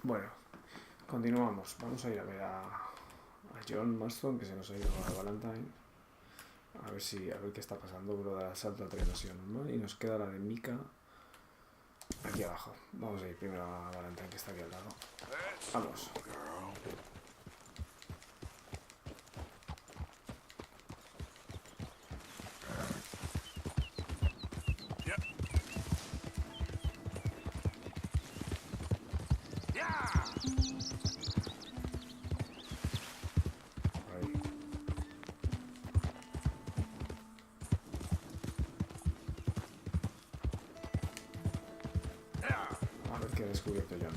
Bueno, continuamos. Vamos a ir a ver a John Marston, que se nos ha ido a Valentine. A ver qué está pasando, bro, del asalto a Trenosión, ¿no? Y nos queda la de Mika aquí abajo. Vamos a ir primero a Valentine, que está aquí al lado. Vamos. A ver qué he descubierto John.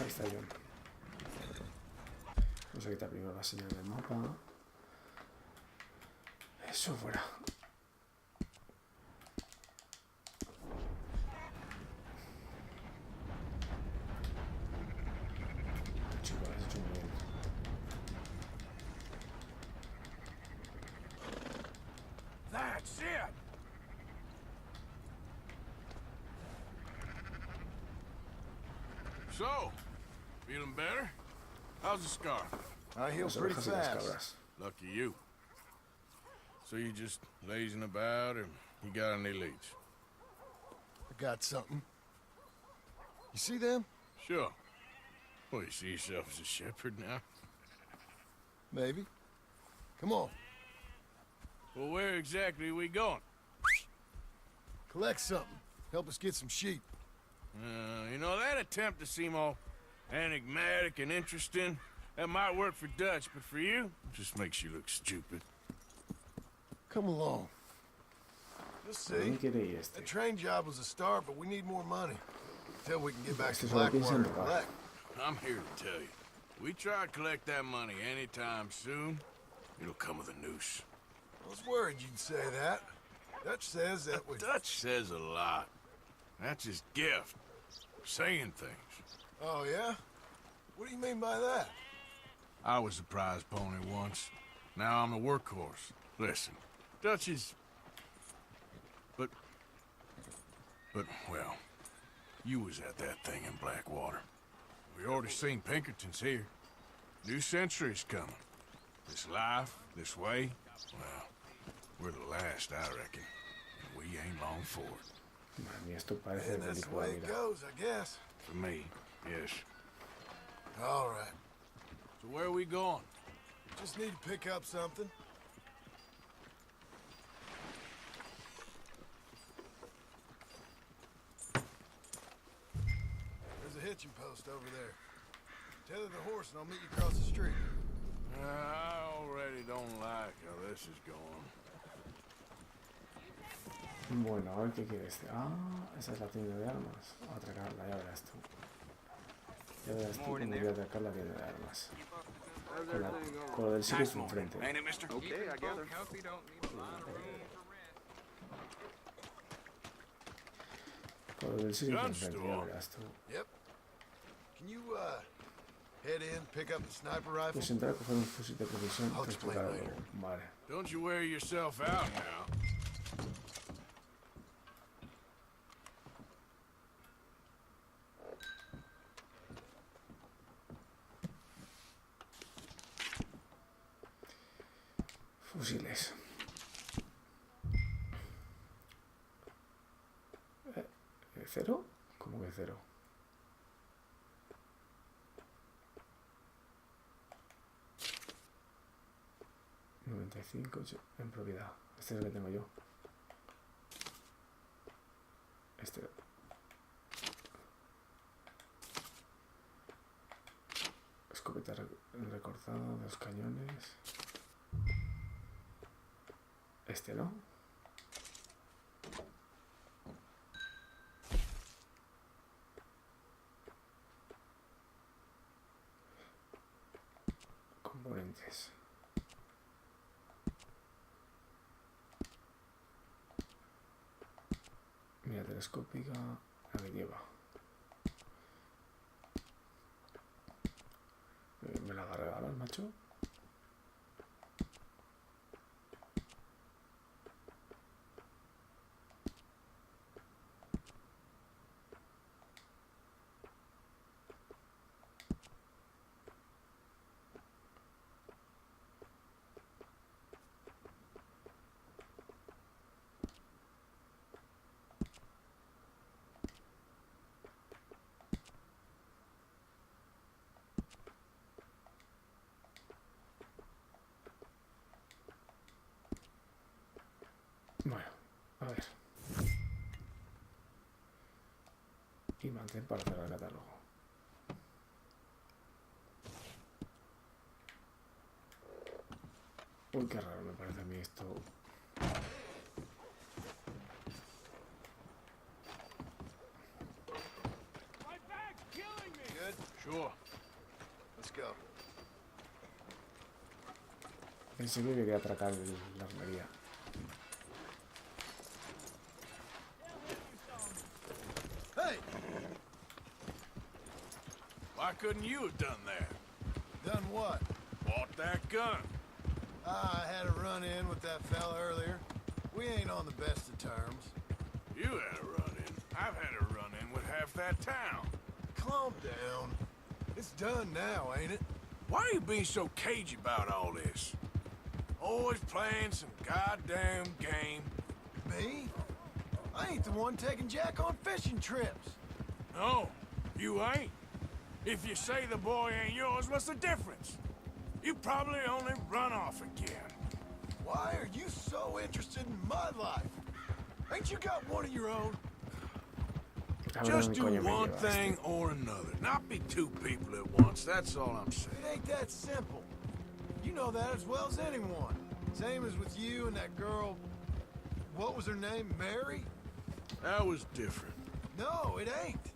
Ahí está John. Vamos a quitar primero la señal del mapa. Eso fuera. Chico, lo has hecho muy bien. That's it! So, feeling better? How's the scar? I heal Las pretty ovejas y las fast. cabras. Lucky you. So you just lazing about, or you got any leads? I got something. You see them? Sure. Well, you see yourself as a shepherd now? Maybe. Come on. Well, where exactly are we going? Collect something. Help us get some sheep. You know, that attempt to seem all enigmatic and interesting, that might work for Dutch, but for you, it just makes you look stupid. Come along. You'll see. ¿Quién quiere ir este? The train job was a start, but we need more money. Until we can get back to Este solo piensa Blackwater en and robar. collect. I'm here to tell you. We try to collect that money anytime soon, it'll come with a noose. I was worried you'd say that. Dutch says that we... Dutch says a lot. That's his gift. Saying things. Oh, yeah? What do you mean by that? I was the prize pony once. Now I'm the workhorse. Listen, Dutch is... But, well, you was at that thing in Blackwater. We already seen Pinkertons here. New century's coming. This life, this way, well, we're the last, I reckon. And we ain't long for it. Madre mía, esto parece de And that's the película, way it mira. goes, I guess. For me, yes. All right. So where are we going? Just need to pick up something. There's a hitching post over there. Tether the horse and I'll meet you across the street. I already don't like how this is going. Bueno, a ver qué quiere este. Ah, esa es la tienda de armas. A atracarla, ya verás tú. Ya verás tú cómo voy a atracar la tienda de armas. Con lo del sheriff enfrente. Ain't it, mister? Okay, I gather. Con lo del sheriff enfrente, ya verás tú. Yep. Can you, head in, pick up the sniper rifle? Puedes entrar a coger un fusil de precisión. I'll explain transportarlo. later. Vale. Don't you wear yourself out now. Fusiles. ¿Cero? ¿Cómo que cero? $95 en propiedad. Este es el que tengo yo. Este. El recortado, 2 cañones. Este, ¿no? Componentes. Mira telescópica, la que lleva. ¿Me la va a regalar, macho? Bueno, a ver. Y mantén para hacer el catálogo. Uy, qué raro me parece a mí esto. Good? Sure. Let's go. Pensé que quería atracar la armería. Hey! Why couldn't you have done that? Done what? Bought that gun. I had a run-in with that fella earlier. We ain't on the best of terms. You had a run-in. I've had a run-in with half that town. Calm down. It's done now, ain't it? Why are you being so cagey about all this? Always playing some goddamn game. Me? I ain't the one taking Jack on fishing trips. No, you ain't. If you say the boy ain't yours, what's the difference? You probably only run off again. Why are you so interested in my life? Ain't you got one of your own? Just do one thing or another. Not be two people at once, that's all I'm saying. It ain't that simple. You know that as well as anyone. Same as with you and that girl... What was her name? Mary? That was different. No, it ain't.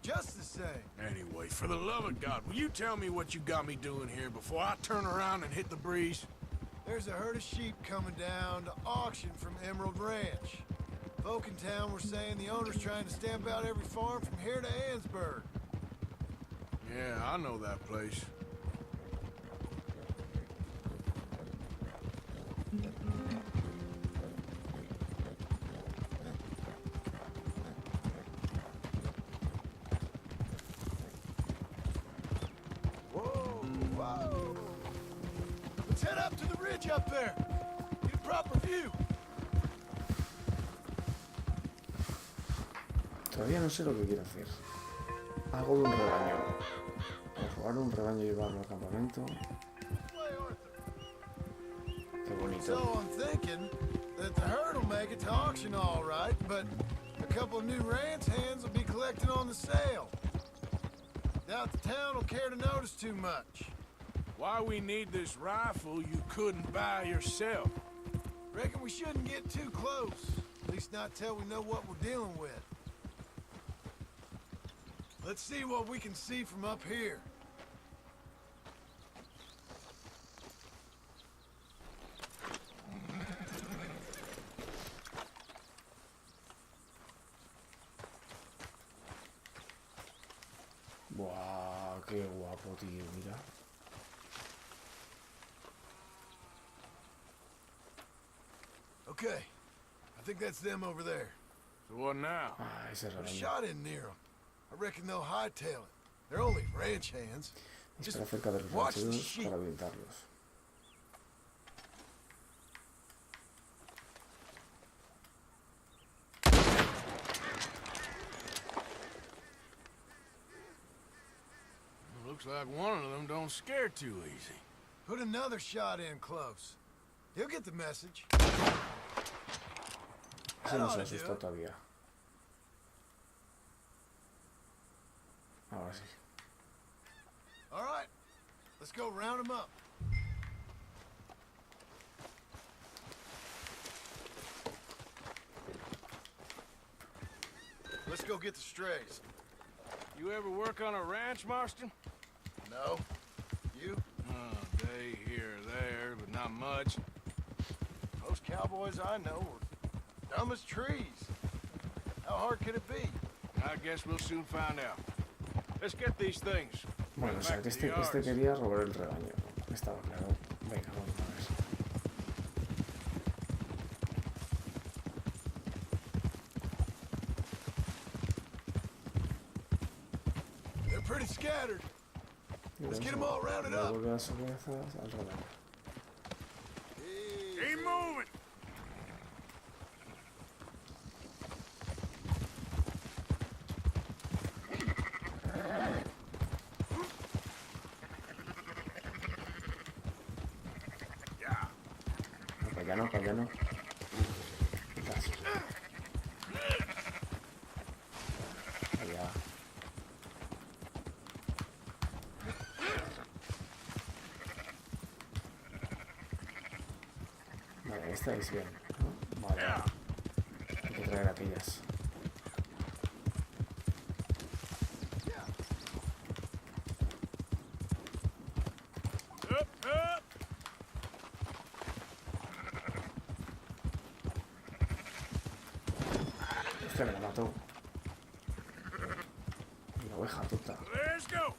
Just the same. Anyway, for the love of God, will you tell me what you got me doing here before I turn around and hit the breeze? There's a herd of sheep coming down to auction from Emerald Ranch. Folk in town were saying the owner's trying to stamp out every farm from here to Ansburg. Yeah, I know that place. Whoa! Let's head up to the ridge up there. Get a proper view. Todavía no sé lo que quiero hacer. Algo de un rebaño. O robar un rebaño y llevarlo al campamento. Qué bonito. So I'm thinking that the herd will make it to auction all right, but a couple of new ranch hands will be collecting on the sale. Doubt the town will care to notice too much. Why we need this rifle you couldn't buy yourself? Reckon we shouldn't get too close. At least not till we know what we're dealing with. Let's see what we can see from up here. Buah, qué guapo, tío, mira. Okay, I think that's them over there. So what now? Ah, ese Put a rebaño. shot in near them. I reckon they'll hightail it. They're only ranch hands. Just Espera cerca de los watch the rancheros sheep. para orientarlos. Looks like one of them don't scare too easy. Put another shot in close. He'll get the message. Ese no se oughta asustó do it. todavía. Ahora sí. All right, let's Let's go round them up. Let's go get the strays. You ever work on a ranch, Marston? No? You? Day here or there, but not much. Most cowboys I know are dumb as trees. How hard could it be? I guess we'll soon find out. Let's get these things. Bueno, o sea, que este quería robar el rebaño. Estaba claro. Venga, vamos a ver. They're pretty scattered. Let's get them all rounded up. Vuelve las ovejas al rebaño. Keep moving! No, para allá no. Quizás. Allá. Vale, esta es bien, ¿no? Vale. Hay que traer aquellas. Hostia, me la mató. Una oveja tonta. Let's go!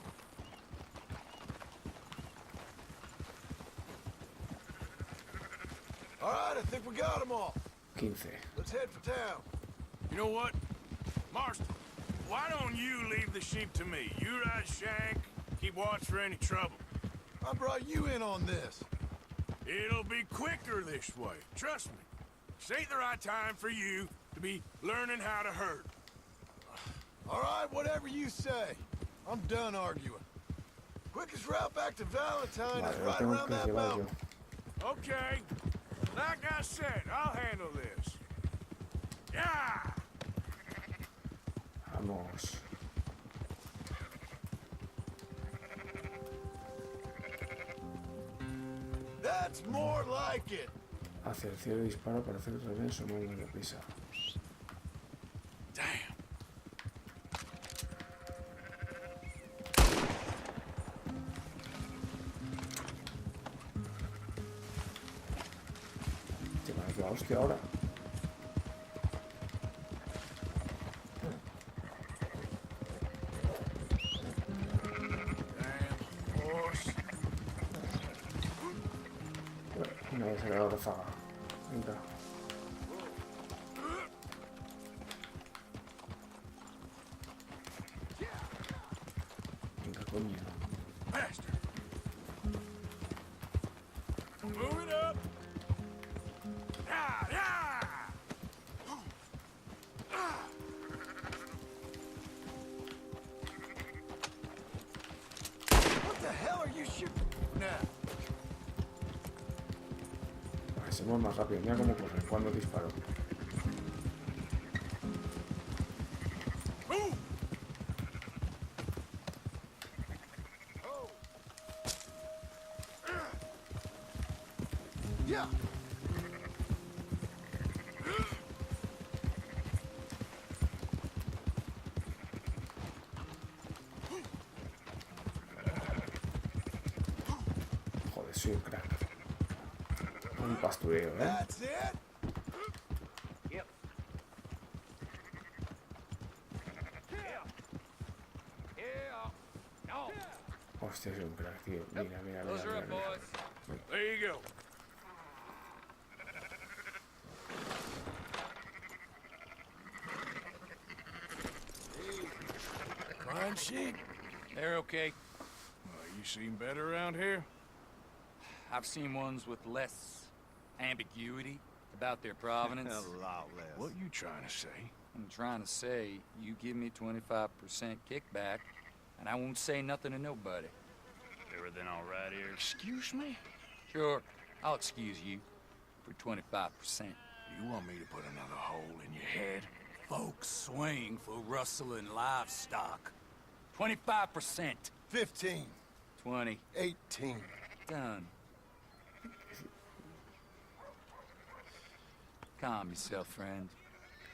All right, I think we got them all. 15. Let's head for town. You know what? Marston, why don't you leave the sheep to me? You ride Shank, keep watch for any trouble. I brought you in on this. It'll be quicker this way, trust me. This ain't the right time for you to be learning how to herd. All right, whatever you say. I'm done arguing. Quickest route back to Valentine Vale, is lo right tengo around que that llevar yo. mountain. Okay, like I said, I'll handle this. Yeah! Vamos. That's more like it. Hacia el cielo dispara para hacer el reverso muy deprisa. Damn. Te van a quedar hostia ahora. Damn horse. Una vez se le da rezaga. Venga. Venga, coño. Faster. Move it up. Yeah, yeah. What the hell are you shooting now? Para que se mueva más rápido. Mira cómo corre cuando disparo. Move. Oh. Yeah. Joder, soy un crack. Un pastureo, ¿eh? That's it. Yep. Yeah. No. Hostia, soy un crack, tío. Mira, mira, Those mira, are mira, up, mira. boys. There you go. Fine sheep. They're okay. You seem better around here? I've seen ones with less ambiguity about their provenance. A lot less. What you trying to say? I'm trying to say, you give me 25% kickback, and I won't say nothing to nobody. Everything all right here? Excuse me? Sure, I'll excuse you for 25%. You want me to put another hole in your head? Folks swing for rustling livestock. 25%. 15. 20. 18. Done. Calm yourself, friend.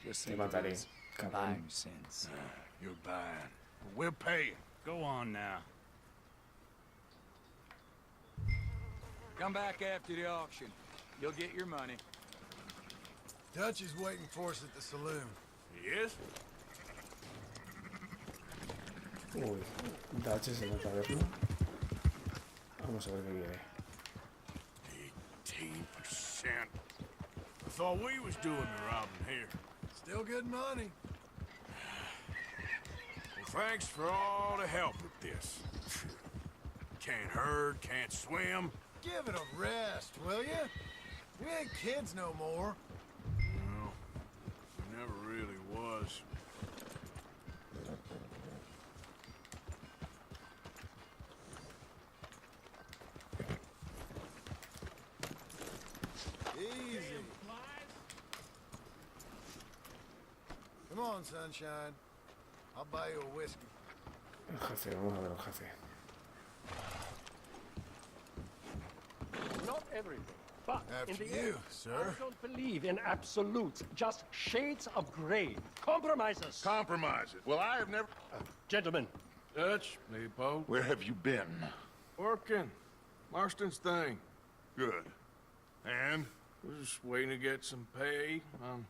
Just Te think of mataré, it as cabrón. buying your sins. You're buying. But we're paying. Go on now. Come back after the auction. You'll get your money. Dutch is waiting for us at the saloon. He is? Uy, Daches en la taberna. Vamos a ver qué quiere. 18%. I thought we was doing the robbing here. Still good money. Well, thanks for all the help with this. Can't herd, can't swim. Give it a rest, will ya? We ain't kids no more. No, we never really was. Easy. Come on, sunshine. I'll buy you a whiskey. El jefe, vamos a ver al jefe. Not everything, but After in the you, end, sir. I don't believe in absolutes, just shades of gray. Compromises. Compromise it. Well, I have never... Gentlemen, Dutch, Leopold. Where have you been? Working. Marston's thing. Good. And? We're just waiting to get some pay on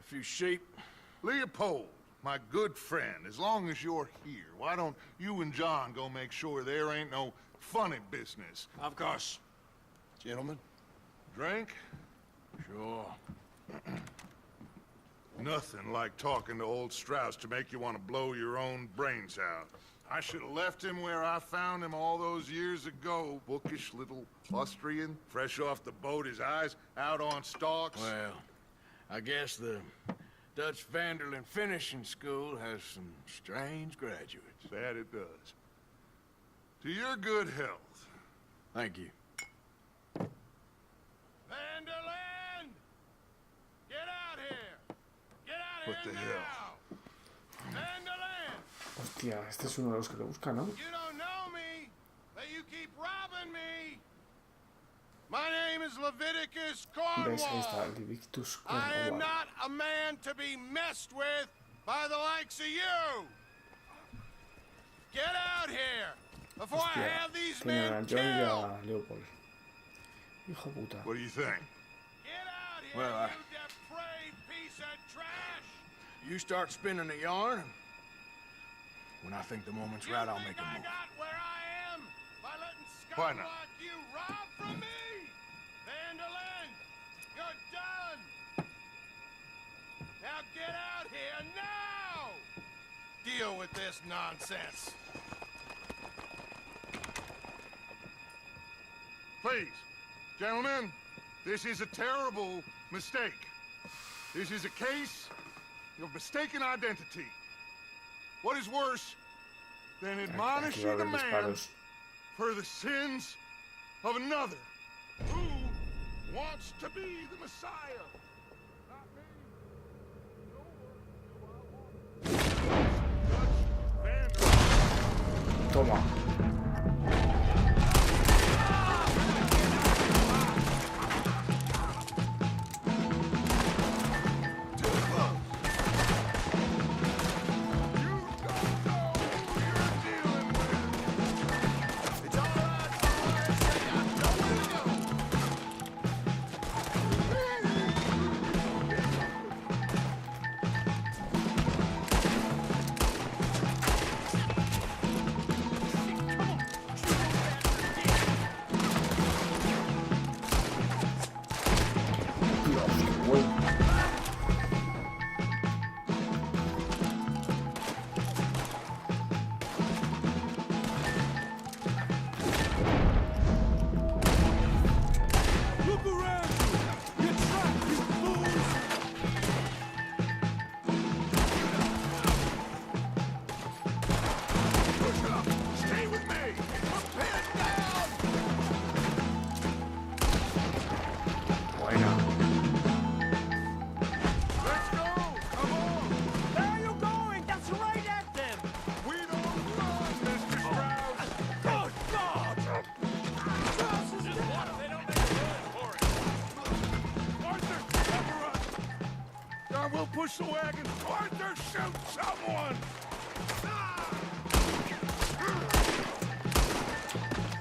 a few sheep. Leopold, my good friend, as long as you're here, why don't you and John go make sure there ain't no funny business? Of course. Gentlemen, drink? Sure. Nothing like talking to old Strauss to make you want to blow your own brains out. I should have left him where I found him all those years ago. Bookish little Austrian, fresh off the boat, his eyes out on stalks. Well, I guess the Dutch Vanderlyn Finishing School has some strange graduates. That it does. To your good health. Thank you. Vanderland! Get out here! Get out What here the now! hell? Vanderland! Hostia, este es uno de los que le busca, ¿no? You don't know me, but you keep robbing me. My name is Leviticus ¿Ves? Ahí está, Cornwall. el Divictus I am Cornwall. not a man to be messed with by the likes of you. Get out here before I Hostia, have these tiene a men John y killed. a Leopold. Hijo puta. What do you think? Get out here, Well, you depraved piece of trash. You start spinning the yarn. When I think the moment's right, I'll make a I move. got where I am by letting Why scum not? like you rob from me. Vanderlyn, you're done. Now get out here now. Deal with this nonsense. Please, gentlemen, this is a terrible mistake. This is a case of mistaken identity. What is worse than Aquí va a admonishing a haber man disparos. for the sins of another who wants to be the Messiah? Not me. Dutch Vanderlyn. Toma. the wagon! Arthur, shoot someone!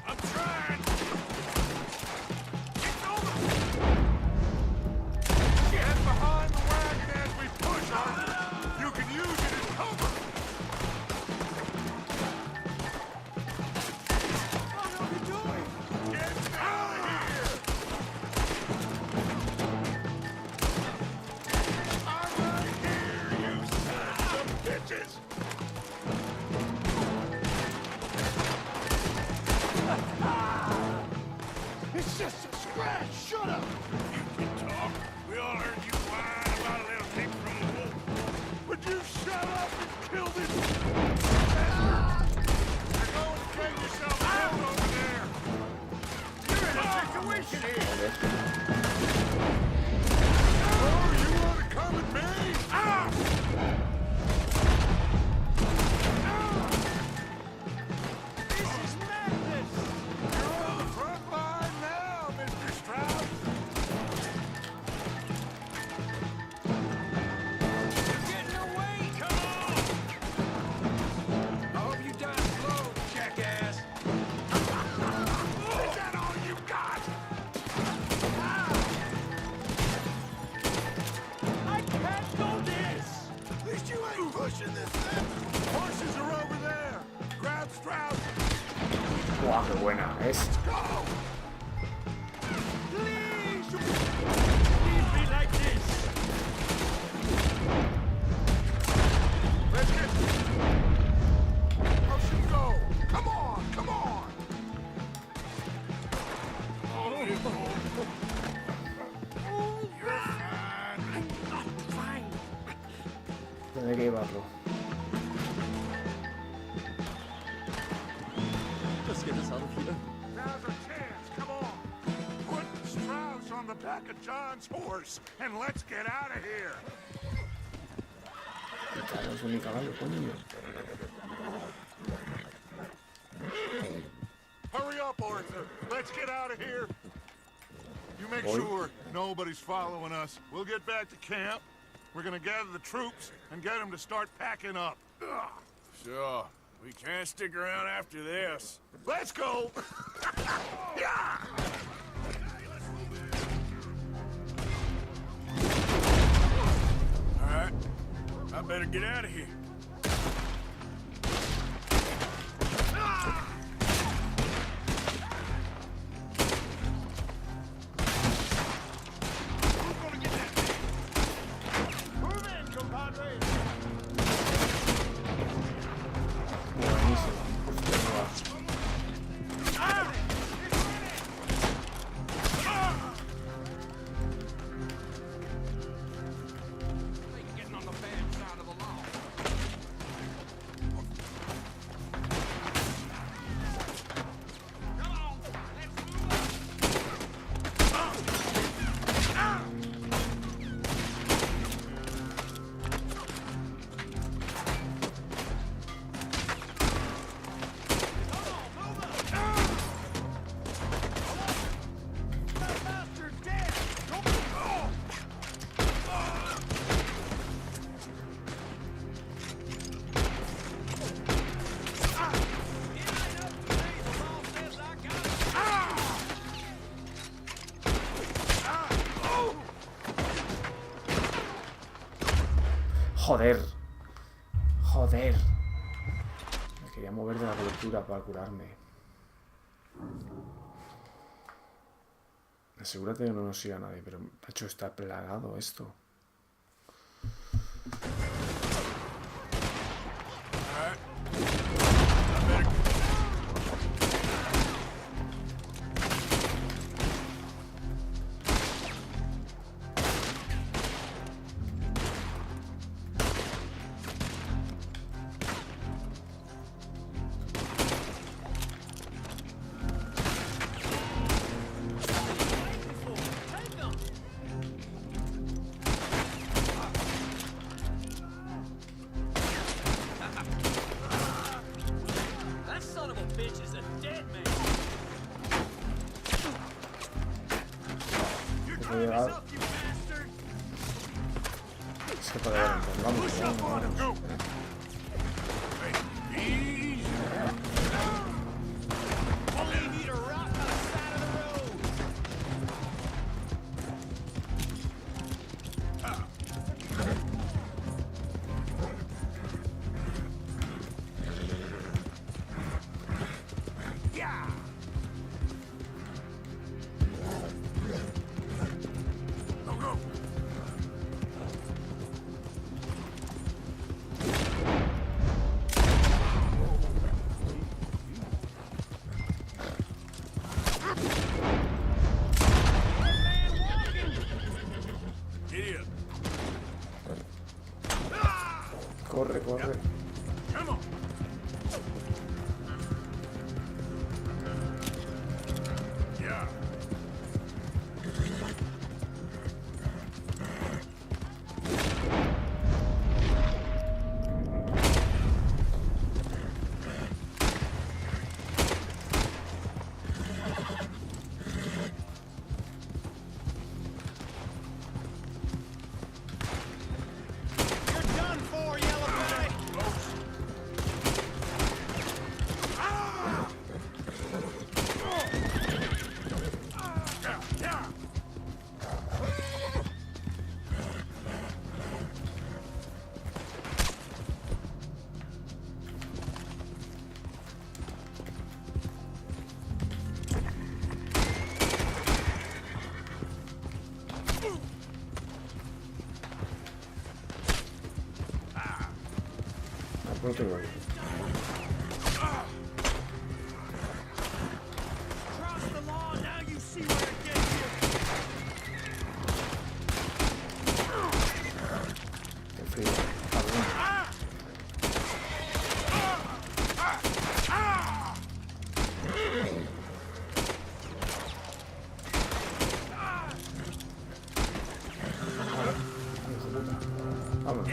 I'm trying! Get over! Get behind the wagon as we push, Arthur! You can use it as cover! What are you doing? Get out of here! I'm right here, you sons of bitches! It's just a scratch! Shut up! You can talk. We all heard you whine about a little nick from the wolf. Would you shut up and kill this? You're going to get yourself killed over there. You're in a situation here. Oh, you want to come at me? Ah! This is madness! You're on the front line now, Mr. Strauss. You're getting away! Come on! I hope you die slow, jackass! Is that all you got? I can't do this! At least you ain't pushing this thing! Horses are over there! Grab Strauss! Buah, qué buena es. Go! Please! Leave me like this! Let's get... Push and go! Come on! Come on! You're fine. Tendré que llevarlo. Let's get us out of here. Now's our chance. Come on. Put Strauss on the back of John's horse and let's get out of here. Claro, es mi caballo, coño. Hurry up, Arthur. Let's get out of here. You make Boy. sure nobody's following us. We'll get back to camp. We're gonna gather the troops and get them to start packing up. Sure. We can't stick around after this. Let's go! Yeah! All right. I better get out of here. Who's gonna get that thing? Move in, compadre! Buenísimo. Hostia, Getting on the bad side of the law. Come on, let's move Joder. Joder. Me quería mover de la cobertura para curarme. Asegúrate que no nos siga nadie, pero macho, está plagado esto. That son of a bitch is a dead man. Voy a llegar. You bastard. Es Esto para adelante. Vamos, vamos, vamos. Corre, corre. Otro gol. Qué frío. Vámonos.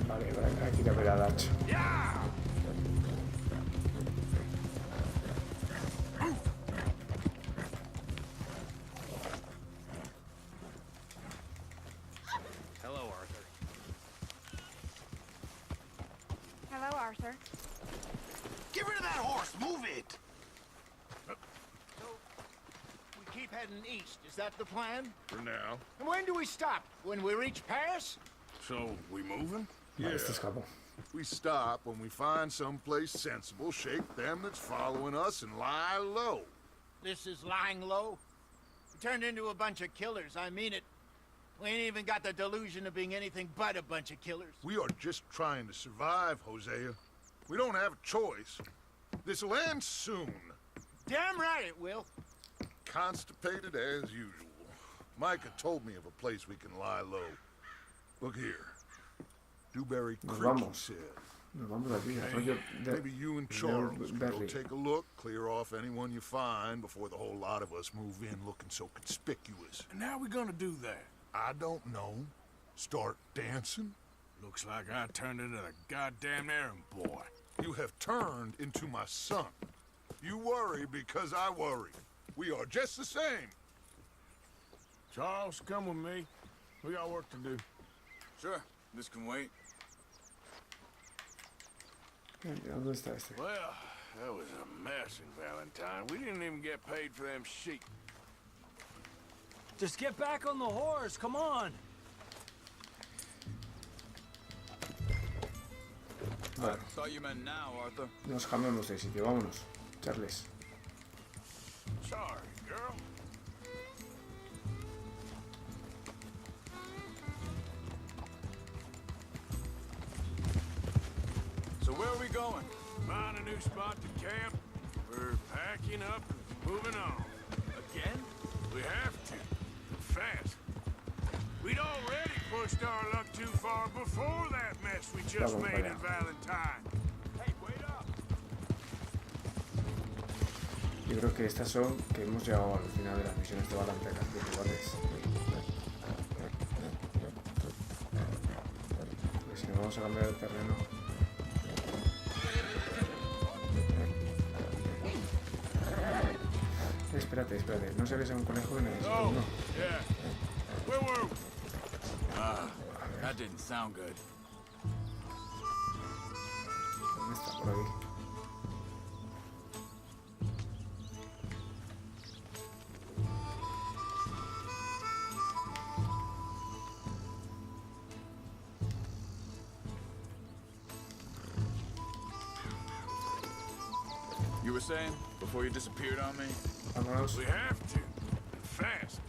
Vale, aquí te verá el hacha. Hello, Arthur. Hello, Arthur. Get rid of that horse! Move it! So, we keep heading east. Is that the plan? For now. And when do we stop? When we reach Paris? So, we moving? Vale, este escapó. We stop when we find someplace sensible, shake them that's following us, and lie low. This is lying low? We turned into a bunch of killers, I mean it. We ain't even got the delusion of being anything but a bunch of killers. We are just trying to survive, Hosea. We don't have a choice. This'll end soon. Damn right it will. Constipated as usual. Micah told me of a place we can lie low. Look here. Dewberry Nos Creek, he vamos. said. Nos vamos de aquí. Hey, Rollo de... maybe you and Charles can go Berry. take a look, clear off anyone you find before the whole lot of us move in looking so conspicuous. And how we gonna do that? I don't know. Start dancing? Looks like I turned into the goddamn errand boy. You have turned into my son. You worry because I worry. We are just the same. Charles, come with me. We got work to do. Sure, this can wait. ¿Dónde está este? Well, that was a mess in Valentine. We didn't even get paid for them sheep. Just get back on the horse, come on! Vale, Thought you meant now, Arthur. nos cambiamos de sitio. Vámonos, Charles. Sorry, girl. So where are we going? Find a new spot to camp. We're packing up and moving on. Again? We have to. Fast. We'd already pushed our luck too far before that mess we just Vamos made para in allá. Valentine. Hey, wait up! Yo creo que estas son que hemos llegado al final de las misiones de Valanta de Capituales. Porque si no vamos a cambiar el terreno. Espérate, espérate. No sé que sea un conejo que necesito Oh, uno. yeah. Where were we? That didn't sound good. ¿Dónde está? Por aquí. You were saying before you disappeared on me? Vámonos. We have to. And fast.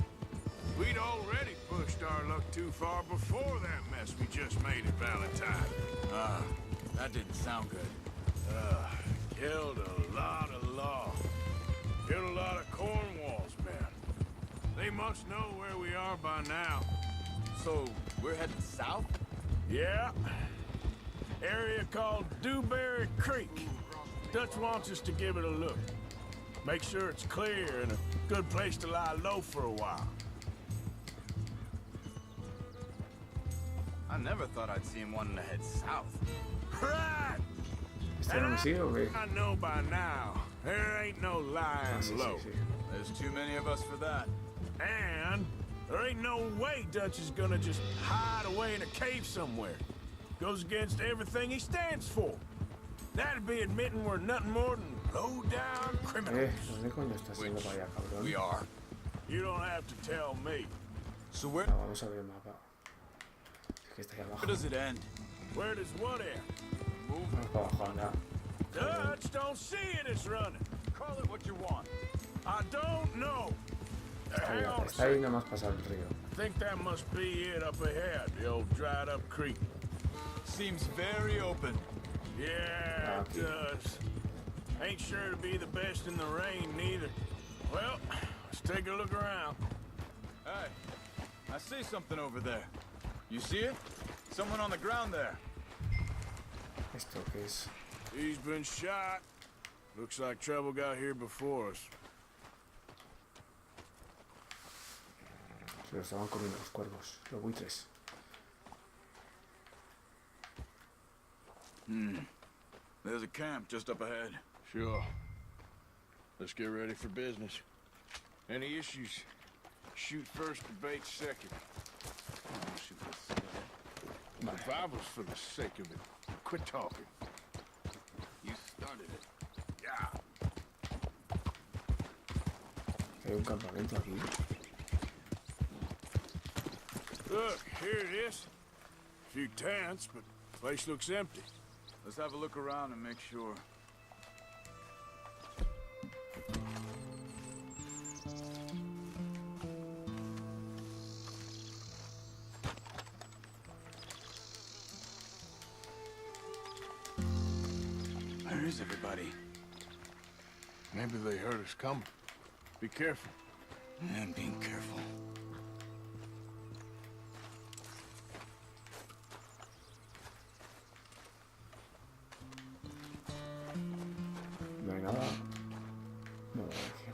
We'd already pushed our luck too far before that mess we just made at Valentine. That didn't sound good. Killed a lot of law. Killed a lot of Cornwall's men. They must know where we are by now. So, we're heading south? Yeah. Area called Dewberry Creek. Dutch wants us to give it a look. Make sure it's clear and a good place to lie low for a while. I never thought I'd see him wanting to head south. Right! ¿Este no me sigue o qué? I know by now, there ain't no lying Sí, low. sí, sí. There's too many of us for that. And there ain't no way Dutch is gonna just hide away in a cave somewhere. Goes against everything he stands for. That'd be admitting we're nothing more than low-down criminals. ¿Dónde coño estás yendo para allá, cabrón? We are. You don't have to tell me. So where No, vamos a ver el mapa. Es que está ahí abajo. does it end? Where does what end? Vamos para abajo, anda. Dutch don't see it as running. Call it what you want. I don't know. Hang on a Está ahí second. nada más pasar el río. I think that must be it up ahead, the old dried-up creek. Seems very open. Yeah, it does. Ain't sure to be the best in the rain, neither. Well, let's take a look around. Hey, I see something over there. You see it? Someone on the ground there. ¿Esto qué es? He's been shot. Looks like trouble got here before us. Se lo estaban comiendo los cuervos, los buitres. There's a camp just up ahead. Sure. Let's get ready for business. Any issues? Shoot first, debate second. Survival's for the sake of it. Quit talking. You started it. Yeah. Hay un campamento aquí. Look, here it is. A few tents, but the place looks empty. Let's have a look around and make sure. Where is everybody? Maybe they heard us coming. Be careful. I'm being careful. No hay nada. No, aquí.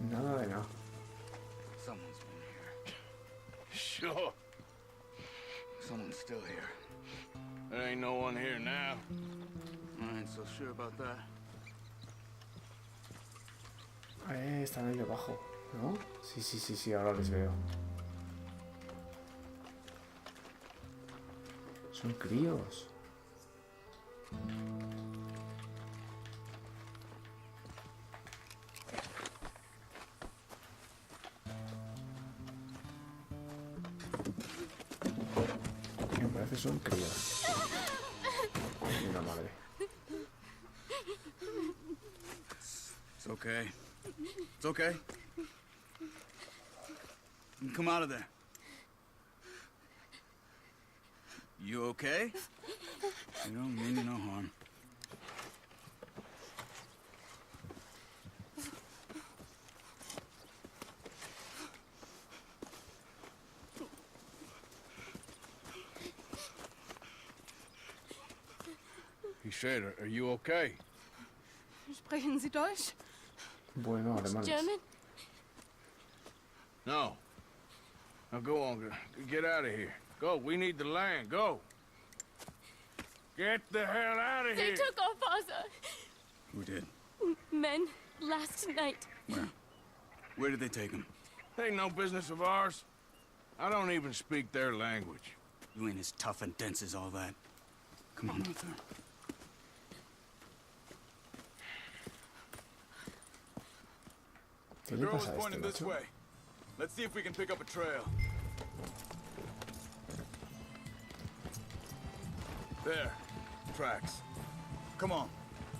Nada de nada. Someone's been here. Sure. Someone's still here. There ain't no one here now. I ain't so sure about that. Están ahí debajo, ¿no? Sí, sí, sí, sí, ahora les veo. Son críos. Me parece son críos. Y una madre. It's okay. It's okay. You can come out of there. You okay? You don't mean no harm. He said, are you okay? Sprechen Sie Deutsch? Bueno, alemanes. German? No. Now go on, get out of here. Go, we need the land, go. Get the hell out of They here! took our father. Who did? Men last night. Where? Where did they take him? Ain't no business of ours. I don't even speak their language. You ain't as tough and dense as all that. Come on, Arthur. ¿Qué The le girl was pasa a este pointing this macho? way. Let's see if we can pick up a trail. There. Tracks. Come on,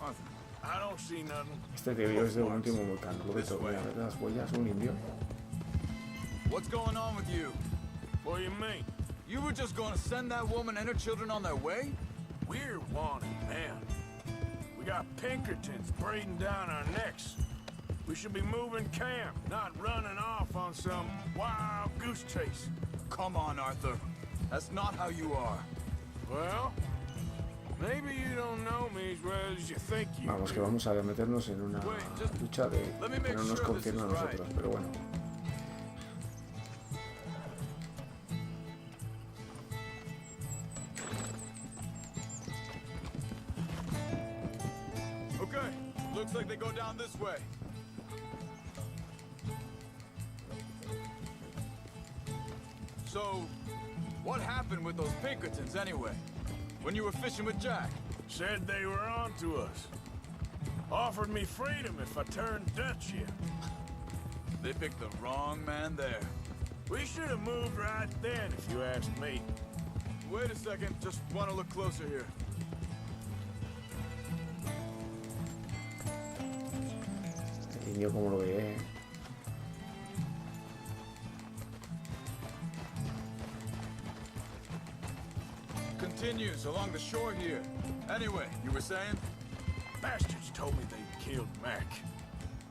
Arthur. I don't see nothing. Este tío es de un último volcán. Lo que tengo, mira, ver las huellas, un indio. What's going on with you? What do you mean? You were just going to send that woman and her children on their way? We're wanted men. We got Pinkertons breathing down our necks. We should be moving camp, not running off on some wild goose chase. Come on, Arthur. That's not how you are. Well, maybe you don't know me as well as you think you Vamos, que do. vamos a meternos en una lucha de que no nos concierne a nosotros, pero bueno. Okay, looks like they go down this way. So, what happened with those Pinkertons anyway? When you were fishing with Jack? Said they were on to us. Offered me freedom if I turned Dutch yet. They picked the wrong man there. We should have moved right then, if you ask me. Wait a second, just want to look closer here. El indio como lo ve. Continues along the shore here. Anyway, you were saying? Bastards told me they killed Mac.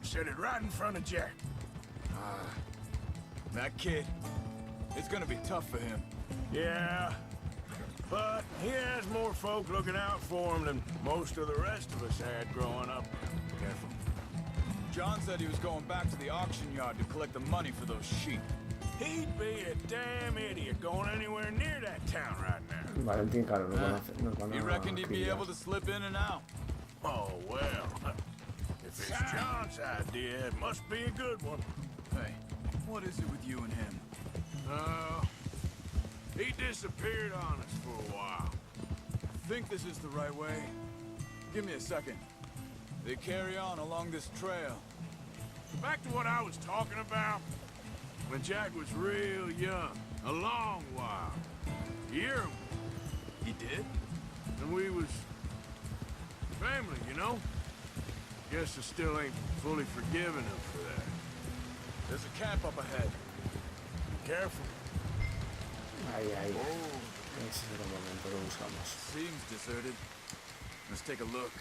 Said it right in front of Jack. That kid, it's gonna be tough for him. Yeah, but he has more folk looking out for him than most of the rest of us had growing up. Careful. John said he was going back to the auction yard to collect the money for those sheep. He'd be a damn idiot going anywhere near that town right now. Valentín, claro, nos van a You reckoned he'd be acribillar. able to slip in and out? Oh, well. If it's John's idea, it must be a good one. Hey, what is it with you and him? He disappeared on us for a while. Think this is the right way? Give me a second. They carry on along this trail. Back to what I was talking about. When Jack was real young, a long while. Year He did? and we was family, you know? Guess I still ain't fully forgiven him for that. There's a camp up ahead. Careful. Ahí, ahí. Ese es el momento que buscamos. Seems deserted. Let's take a look.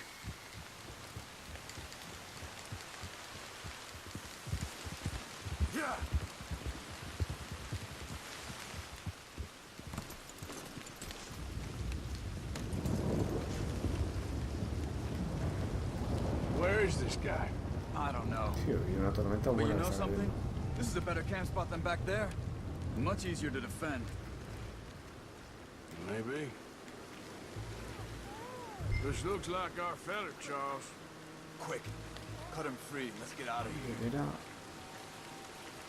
Yeah. Where is this guy? I don't know. Sí, y una tormenta But you buena. know está something? viendo. This is a better camp spot than back there. Much easier to defend. Maybe. This looks like our feller, Charles. Quick, cut him free. Let's get out of here. Era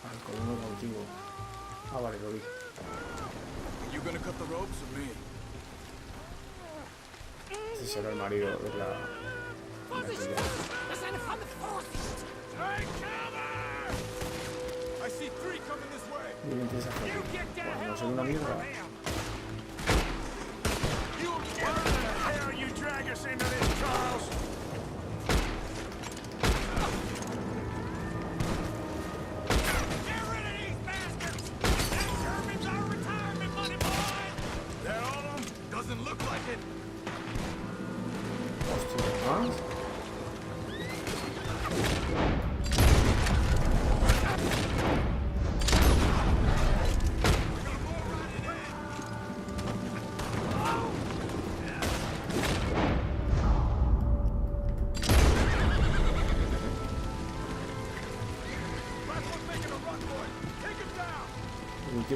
al colono cautivo. Ah, vale, lo vi. You gonna cut the ropes or me? Ese será el marido de la tía. I see three coming this way. Muy interesante. Bueno, son una mierda. Why the hell you drag us into this, Charles? Get rid of these bastards! That German's our retirement money, boy! That all of them? Doesn't look like it. Hostia, ¿más?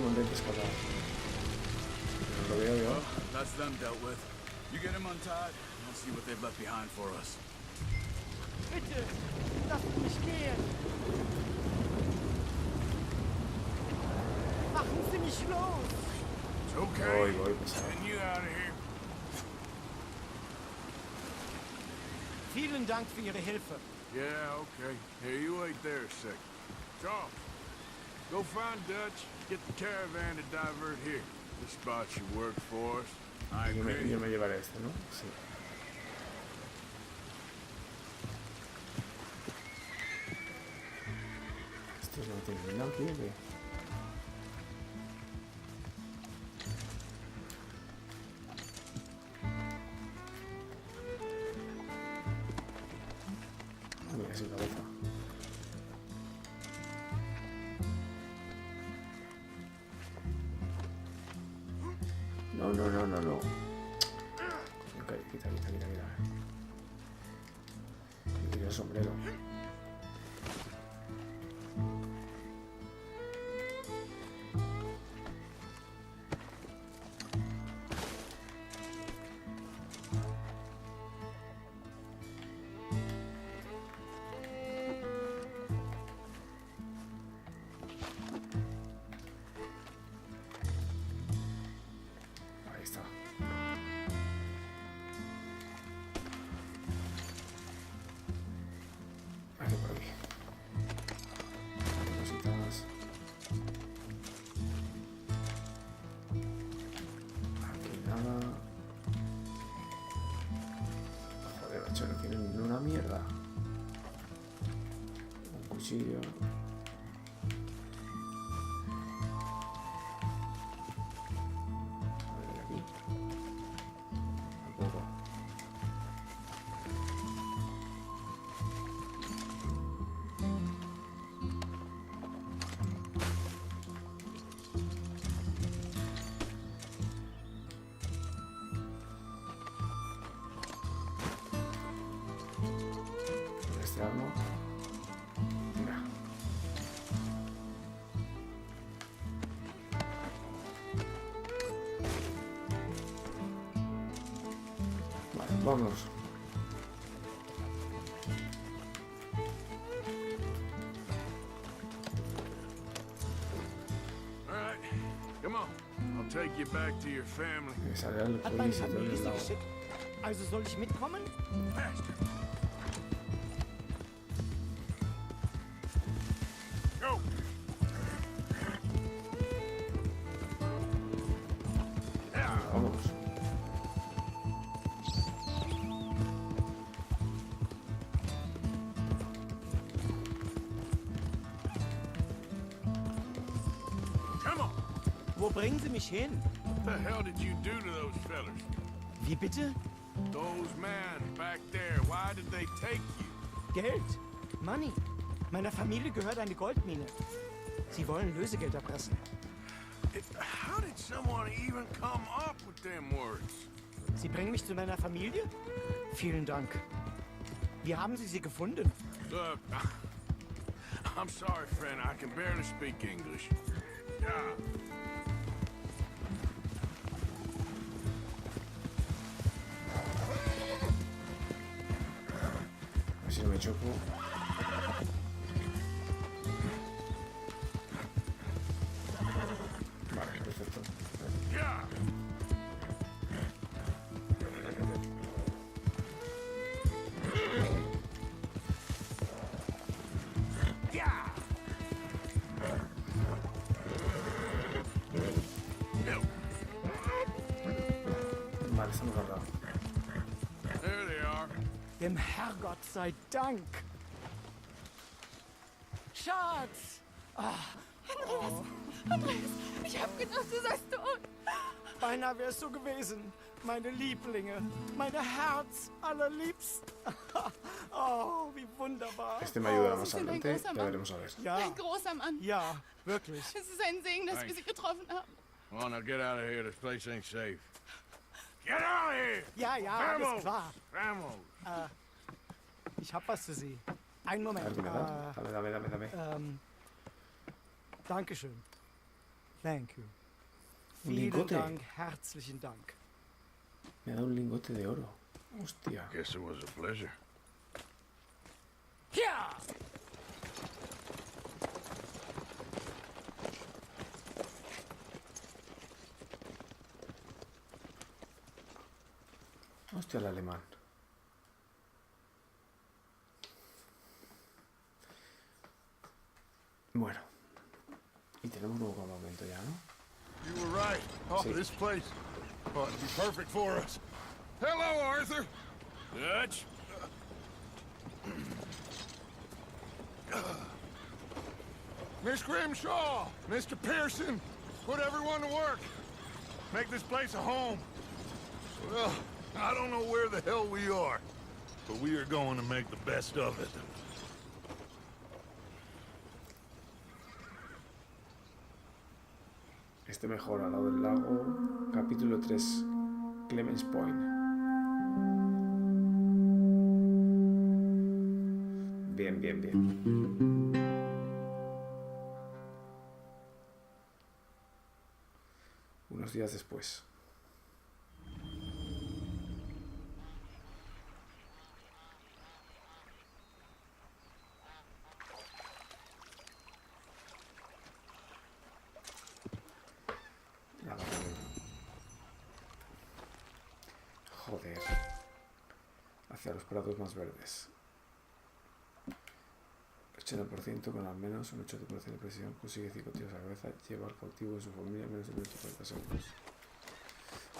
monte pescador. No lo veo yo. Well, that's them dealt with. You get him untied, and we'll see what they've left behind for us. Bitte, lasst mich gehen. Machen Sie mich los. It's okay. Voy, pesado. Getting you out of here. Vielen Dank für Ihre Hilfe. Yeah, okay. Here, you wait there a sec. Charles, go find Dutch. Get the caravan to divert here. This spot should work for us. I Yo agree. me llevaré este, ¿no? Sí. Estos no tienen nada aquí, ¿o qué? Mira, sin cabeza. No. Ok, quita. Quita el sombrero. Ahí está. Aquí por aquí. Cositas. Aquí nada. Joder, macho, no tienen ni una mierda. Un cuchillo. A ver, aquí. Tampoco. Este arma. Mira. Vale, vámonos. All right, come on. I'll take you back to your family. Me sale el Hat meine policía Familie del Sie lado. geschickt? Also soll ich mitkommen? Faster. Go. Yeah. Vamos. Come on. Wo bringen Sie mich hin? What the hell did you do to those fellers? Wie bitte? Those men back there, why did they take you? Geld. Money. Meiner Familie gehört eine Goldmine. Sie wollen Lösegeld erpressen. How did someone even come up with them words? Sie bringen mich zu meiner Familie? Vielen Dank. Wie haben Sie sie gefunden? Look, I'm sorry, friend. I can barely speak English. Yeah. A ver si no me choco. Vale, perfecto. Yeah. Yeah. Vale, estamos guardados. There they are. Dem Herrgott sei Dank. Schatz! Andreas, ich hab gedacht, du seist tot. Beinahe wär's so gewesen. Meine Lieblinge. Meine Herz allerliebsten. Oh, wie wunderbar. Este me ayuda Sie más sind ein adelante. großer Ya Mann. veremos a ver. Ja, Ein großer Mann. ja, wirklich. Es ist ein Segen, dass wir Thanks. sie getroffen haben. Come on, now get out of here. This place ain't safe. Get out of here! Ja, ja, alles klar. Vamos! Ich hab was für Sie. Einen A Moment. ver qué me da. Dame. Dankeschön. Thank you. Un Vielen lingote. Dank, herzlichen Dank. Me ha dado un lingote de oro. Hostia. Guess it was a pleasure. Ja! Hostia, el alemán. Bueno. Y tenemos un nuevo campamento ya, ¿no? You were right. Oh, Sí. this place ought to be perfect for us. Hello, Arthur. Dutch? Miss Grimshaw, Mr. Pearson, put everyone to work. Make this place a home. Well, I don't know where the hell we are, but we are going to make the best of it. Este mejor al lado del lago. Capítulo 3. Clemens Point. Bien, bien, bien. Unos días después. La barrera. Joder. Hacia los prados más verdes. 80% con al menos un 80% de presión, consigue 5 tiros a la cabeza, lleva al cautivo de su familia menos de 40 segundos.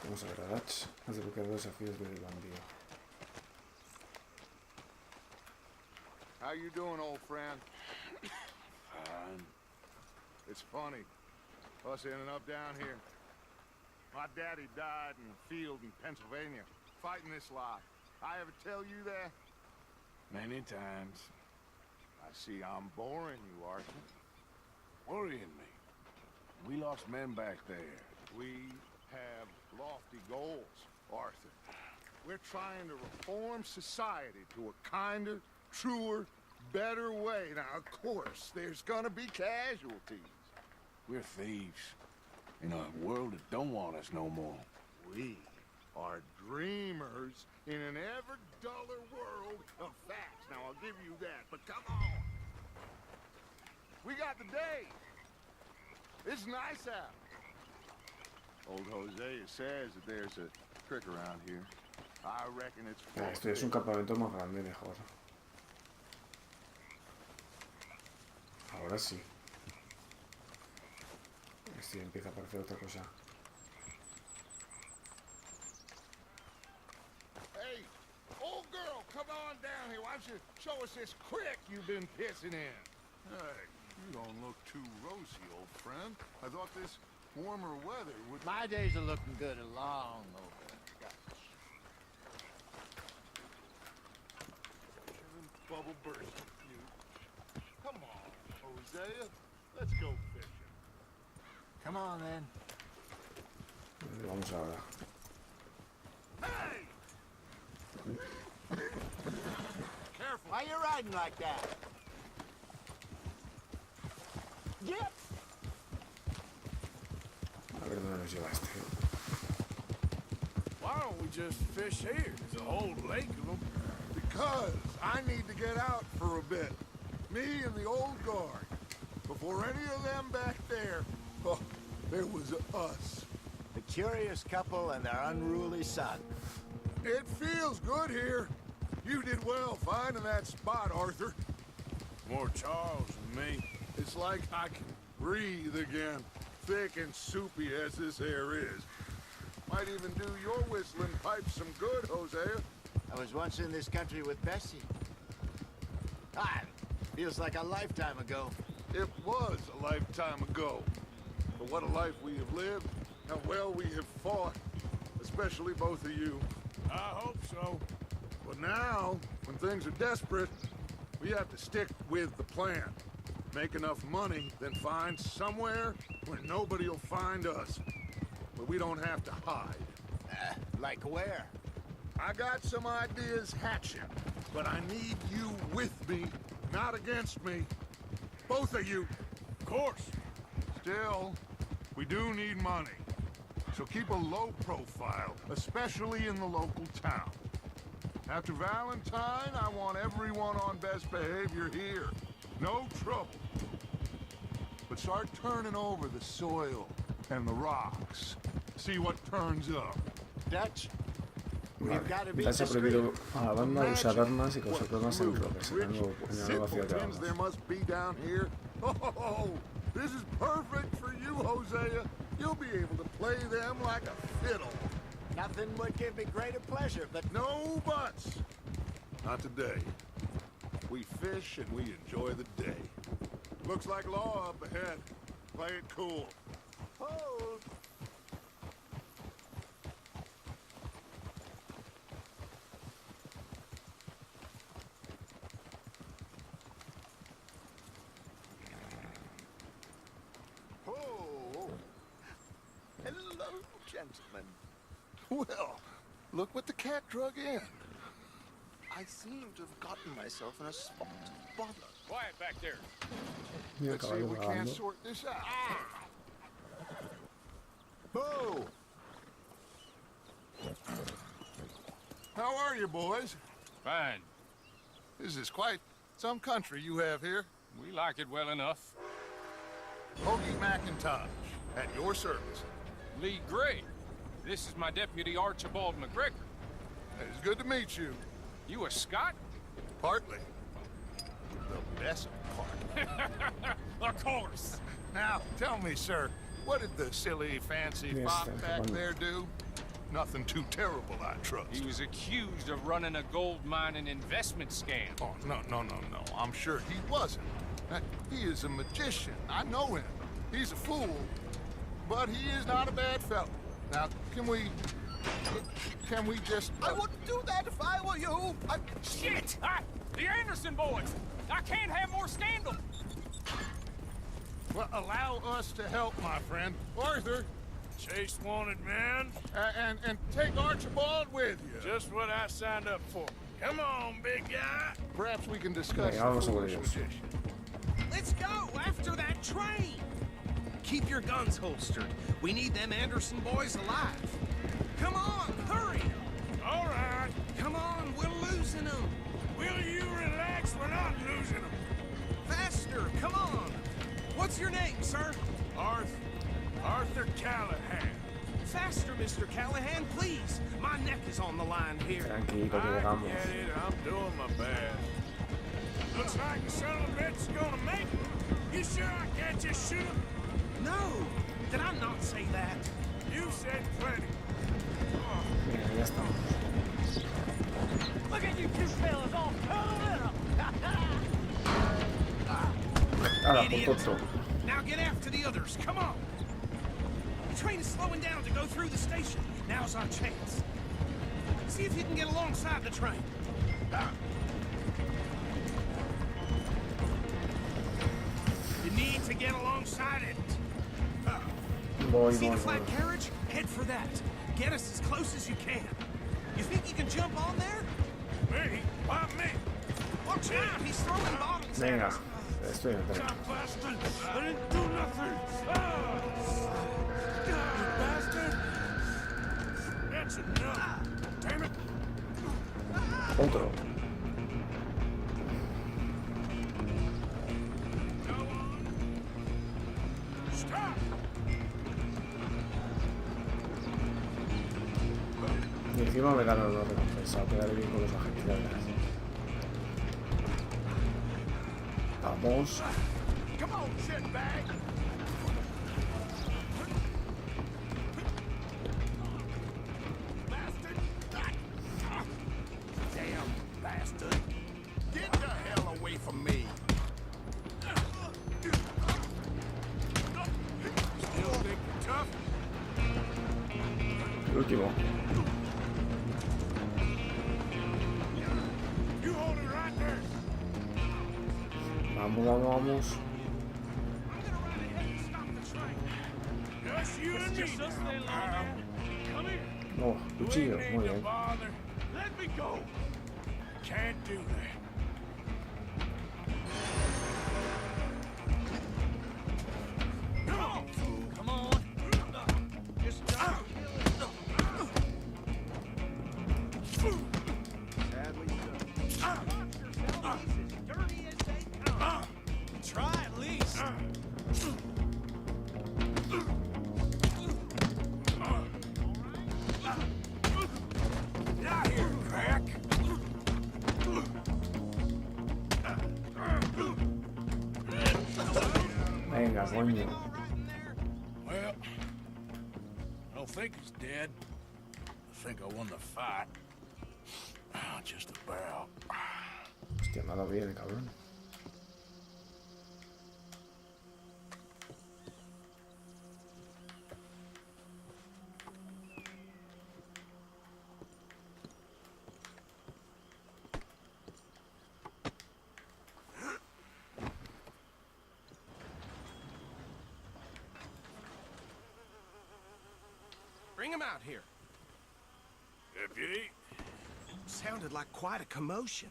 Vamos a ver a Dutch, has desbloqueado desafíos del bandido. How you doing, old friend? Fine. It's funny, us ending up down here. My daddy died in the field in Pennsylvania, fighting this life. I ever tell you that? Many times. I see I'm boring you, Arthur. Worrying me. We lost men back there. We have lofty goals, Arthur. We're trying to reform society to a kinder, truer, better way. Now, of course, there's gonna be casualties. We're thieves. In a world that don't want us no more. We are dreamers in an ever duller world of facts. Now, I'll give you that, but come on. We got the day. It's nice out. Old Hosea says that there's a trick around here. I reckon it's full. Este es un campamento más grande, mejor. Ahora sí. Este empieza a aparecer otra cosa. Hey, old girl, come on down here. Why don't you show us this creek you've been pissing in? Hey, you don't look too rosy, old friend. I thought this warmer weather would... My days are looking good along over. Bubble burst, you. Come on, Hosea. Let's go fishing. Come on, then. Vamos ahora. Hey! Careful. Why you riding like that? Get! A ver dónde nos lleva este. Why don't we just fish here? There's a whole lake of them. Because I need to get out for a bit. Me and the old guard. Before any of them back there, oh, there was us. The curious couple and their unruly son. It feels good here. You did well finding that spot, Arthur. More Charles than me. It's like I can breathe again, thick and soupy as this air is. Might even do your whistling pipe some good, Hosea. I was once in this country with Bessie. Ah, feels like a lifetime ago. It was a lifetime ago. But what a life we have lived, how well we have fought, especially both of you. I hope so. But now, when things are desperate, we have to stick with the plan. Make enough money, then find somewhere where nobody will find us. Where we don't have to hide. Like where? I got some ideas hatching, but I need you with me, not against me. Both of you. Of course. Still, We do need money. So keep a low profile, especially in the local town. After Valentine, I want everyone on best behavior here. No trouble. But start turning over the soil and the rocks. See what turns up. Dutch, Vale. we've got to be Dutch ha discreet. prohibido a la banda usar armas y causar problemas en bloques en la nueva ciudad de Simpletons there armas. must be down here. Oh, this is perfect for you, Hosea. You'll be able to play them like a fiddle. Nothing would give me greater pleasure, but No buts. Not today. We fish and we enjoy the day. Looks like law up ahead. Play it cool. hold. Oh. Hello, gentlemen. Well, look what the cat drug in. I seem to have gotten myself in a spot of bother. Quiet back there. Mira, Let's see if caballo we can't vagando. sort this out. Oh! How are you, boys? Fine. This is quite some country you have here. We like it well enough. Hoagie McIntosh, at your service. Lee Gray. This is my deputy Archibald McGregor. It's good to meet you. You a Scot? Partly. The best part. Of course. Now, tell me, sir, what did the silly, fancy Yes, fop thank you. back there do? Nothing too terrible, I trust. He was accused of running a gold mine and investment scam. Oh, no. I'm sure he wasn't. He is a magician. I know him. He's a fool, but he is not a bad fellow. Now, can we just... I wouldn't do that if I were you. Shit! The Anderson boys! I can't have more scandal! Well, allow us to help, my friend. Arthur, Chase wanted man. and take Archibald with you. Just what I signed up for. Come on, big guy. Perhaps we can discuss Venga, the vamos a por foolish ellos. magician. Let's go after that train! Keep your guns holstered. We need them Anderson boys alive. Come on, hurry! All right. Come on, we're losing them. Will you relax? We're not losing them. Faster, come on. What's your name, sir? Arthur Callahan. Faster, Mr. Callahan, please. My neck is on the line here. Tranquilo, que I llegamos. get it. I'm doing my best. Looks like the son of a bitch's gonna make it. You sure I can't just shoot him? No, did I not say that? You said plenty. Venga, ya estamos. Look at you two fellas all cuddled up! Ahora, por Idiots. otro. Now get after the others, come on. The train is slowing down to go through the station. Now's our chance. See if you can get alongside the train. You need to get alongside it. See the flat carriage? Head for that. Get us as close as you can. You think you can jump on there? Me? Why me? Watch out, he's throwing bottles at Venga, us. estoy en el tren. Stop, bastard! I didn't do nothing! You bastard! That's enough! Damn it! Otro. Go on! Stop! Y encima me gano una recompensa. Quedaré bien con los agentes. Ya verás. Vamos. Come on, shitbag. Bastard! Damn bastard. Get the hell away from me. Still think you're tough? El último. You hold it right there! Vamos. Just you and me now. Come here. Oh, cuchillo. We ain't Muy need to bien. bother. Let me go. Can't do that. Come on, fool. Come on. Sadly so. He's as dirty as they come. Try at least. Get out here, crack. Venga, coño. Well, I don't think he's dead. I think I won the fight. Just about. Hostia, me ha dado bien, cabrón. Bring him out here. Deputy, Sounded like quite a commotion.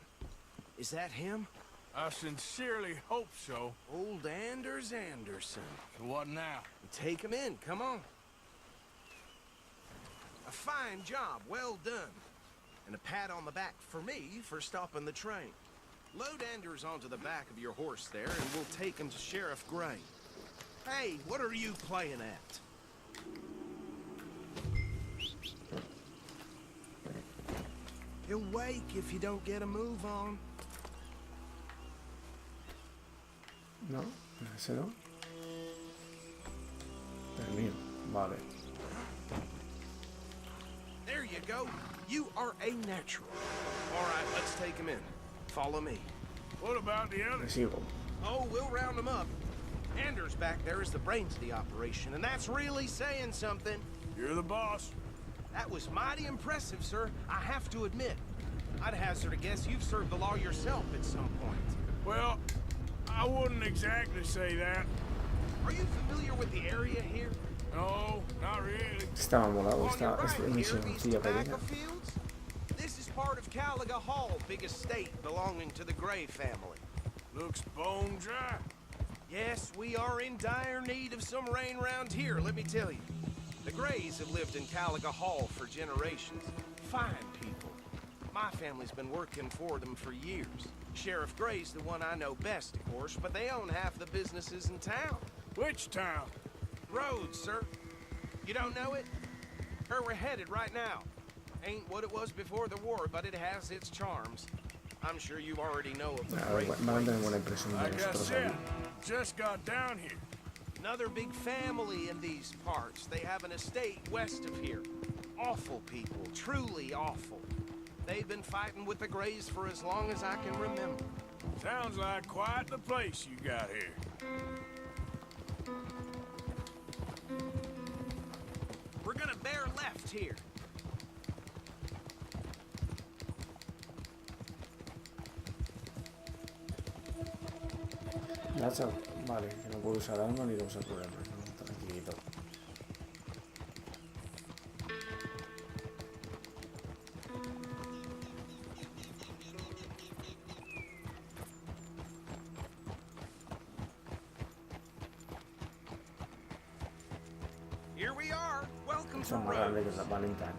Is that him? I sincerely hope so. Old Anders Anderson. So what now? Take him in, come on. A fine job, well done. And a pat on the back for me for stopping the train. Load Anders onto the back of your horse there, and we'll take him to Sheriff Gray. Hey, what are you playing at? He'll wake if you don't get a move on. No, ese no. El mío, vale. There you go. You are a natural. All right, let's take him in. Follow me. What about the Le others? sigo. Oh, we'll round them up. Anders back there is the brains of the operation, and that's really saying something. You're the boss. That was mighty impressive, sir. I have to admit. I'd hazard a guess you've served the law yourself at some point. Well, I wouldn't exactly say that. Are you familiar with the area here? No, not really. Estaba molado, On your esta right here, misión these sencilla tobacco pequeña. fields? This is part of Caliga Hall, big estate belonging to the Gray family. Looks bone dry. Yes, we are in dire need of some rain round here, let me tell you. The Grays have lived in Caliga Hall for generations. Fine people. My family's been working for them for years. Sheriff Gray's the one I know best, of course, but they own half the businesses in town. Which town? Rhodes, sir. You don't know it? Where we're headed right now. Ain't what it was before the war, but it has its charms. I'm sure you already know of the great Van a tener buena impresión de Like I nosotros said, allí. just got down here. Another big family in these parts. They have an estate west of here. Awful people, truly awful. They've been fighting with the Grays for as long as I can remember. Sounds like quite the place you got here. We're gonna bear left here. Lacha, vale, que no puedo usar arma ni causar problemas, ¿no? Tranquilito. Here we are. Welcome to Son más grandes que Rhodes. la Valentine.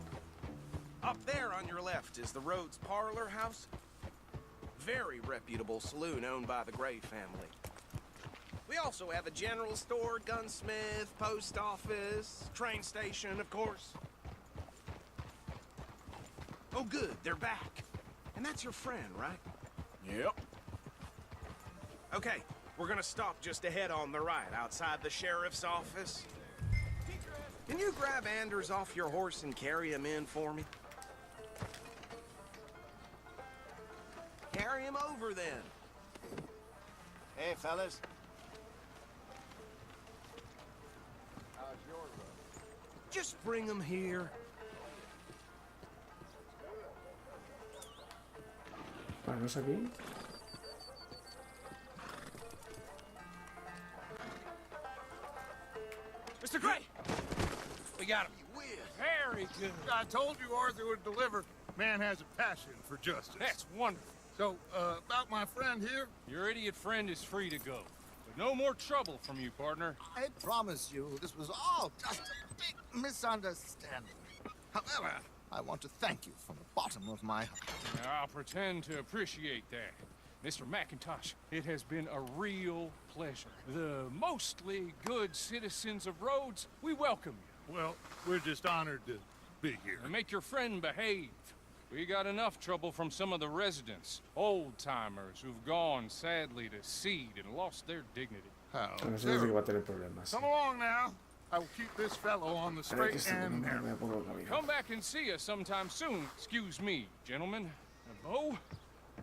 Up there on your left is the Rhodes Parlor House. Very reputable saloon owned by the Gray family. We also have a general store, gunsmith, post office, train station, of course. Oh, good, they're back. And that's your friend, right? Yep. Okay, we're gonna stop just ahead on the right, outside the sheriff's office. Can you grab Anders off your horse and carry him in for me? Carry him over, then. Hey, fellas. Just bring him here. Vale, ¿no es aquí? Mr. Gray! We got him. Very good. I told you Arthur would deliver. Man has a passion for justice. That's wonderful. So, about my friend here? Your idiot friend is free to go. But no more trouble from you, partner. I promise you, this was all just a big misunderstanding. However, I want to thank you from the bottom of my heart. I'll pretend to appreciate that. Mr. McIntosh, it has been a real pleasure. The mostly good citizens of Rhodes, we welcome you. Well, we're just honored to be here. And make your friend behave. We got enough trouble from some of the residents, old-timers who've gone, sadly, to seed and lost their dignity. How? No sé si va a tener problemas. Come along now. I will keep this fellow on the straight and narrow. Come back and see us sometime soon. Excuse me, gentlemen. Bo,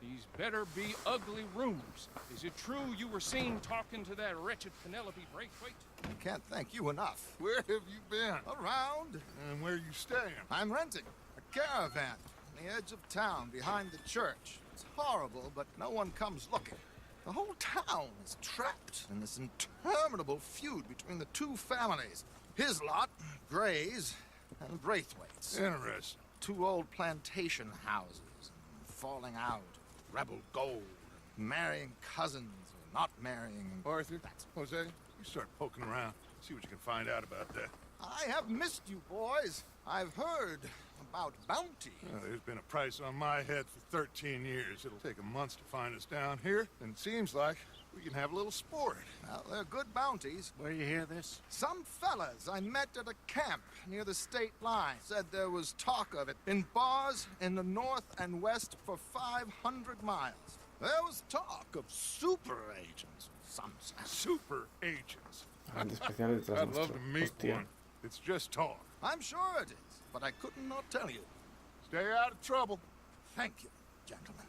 these better be ugly rumors. Is it true you were seen talking to that wretched Penelope Braithwaite? I can't thank you enough. Where have you been? Around. And where are you staying? I'm renting a caravan on the edge of town behind the church. It's horrible, but no one comes looking. The whole town is trapped in this interminable feud between the two families. His lot, Gray's, and Braithwaite's. Interesting. Two old plantation houses, falling out, rebel gold, marrying cousins, or not marrying. Arthur, Jose, you start poking around. See what you can find out about that. I have missed you, boys. I've heard about bounty. There's been a price on my head for 13 years. It'll take a month to find us down here, and it seems like we can have a little sport. Well, they're good bounties. Where you hear this? Some fellas I met at a camp near the state line said there was talk of it in bars in the north and west for 500 miles. There was talk of super agents, some said. Super agents. Agente especial detrás I'd love nuestro. to meet Hostia. one. It's just talk. I'm sure it is, but I couldn't not tell you. Stay out of trouble. Thank you, gentlemen.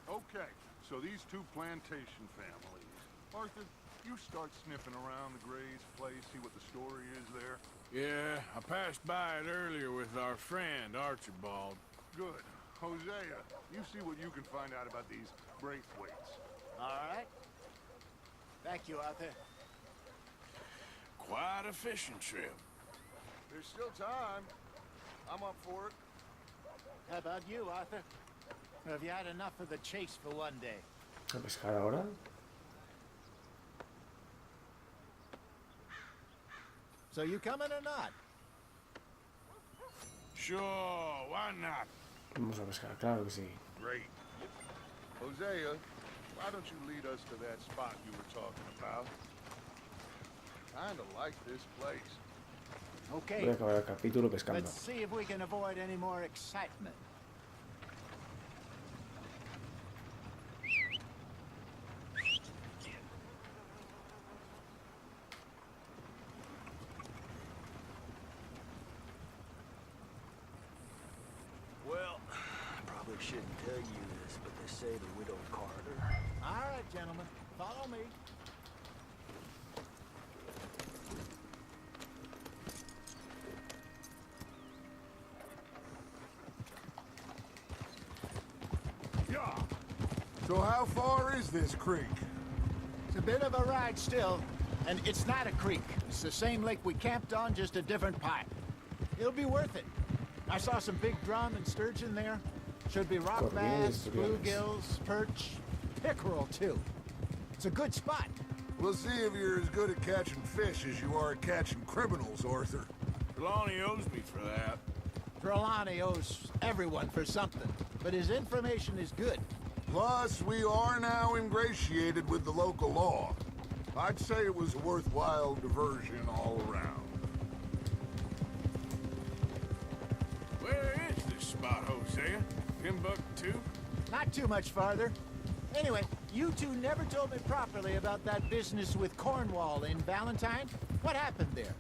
Okay, so these two plantation families. Arthur, you start sniffing around the Gray's place, see what the story is there. Yeah, I passed by it earlier with our friend, Archibald. Good. Hosea, you see what you can find out about these Braithwaites. All right. Thank you, Arthur. Quite a fishing trip. There's still time. I'm up for it. How about you, Arthur? Or have you had enough of the chase for one day? ¿A pescar ahora? So you coming or not? Sure, why not? Vamos a pescar, claro que sí. Great. Hosea, why don't you lead us to that spot you were talking about? Kinda like this place. Voy a Okay. acabar el capítulo pescando. Let's see if we can avoid any more excitement. Well, I probably shouldn't tell you this, but they say the widow Carter. All right, gentlemen. Follow me. Yeah. So how far is this creek? It's a bit of a ride still, and it's not a creek. It's the same lake we camped on, just a different pipe. It'll be worth it. I saw some big drum and sturgeon there. Should be rock bass, bluegills, perch, pickerel too. It's a good spot. We'll see if you're as good at catching fish as you are at catching criminals, Arthur. Trelawney owes me for that. Trelawney owes everyone for something, but his information is good. Plus, we are now ingratiated with the local law. I'd say it was a worthwhile diversion all around. Where is this spot, Hosea? Timbuktu? Not too much farther. Anyway, you two never told me properly about that business with Cornwall in Valentine. What happened there?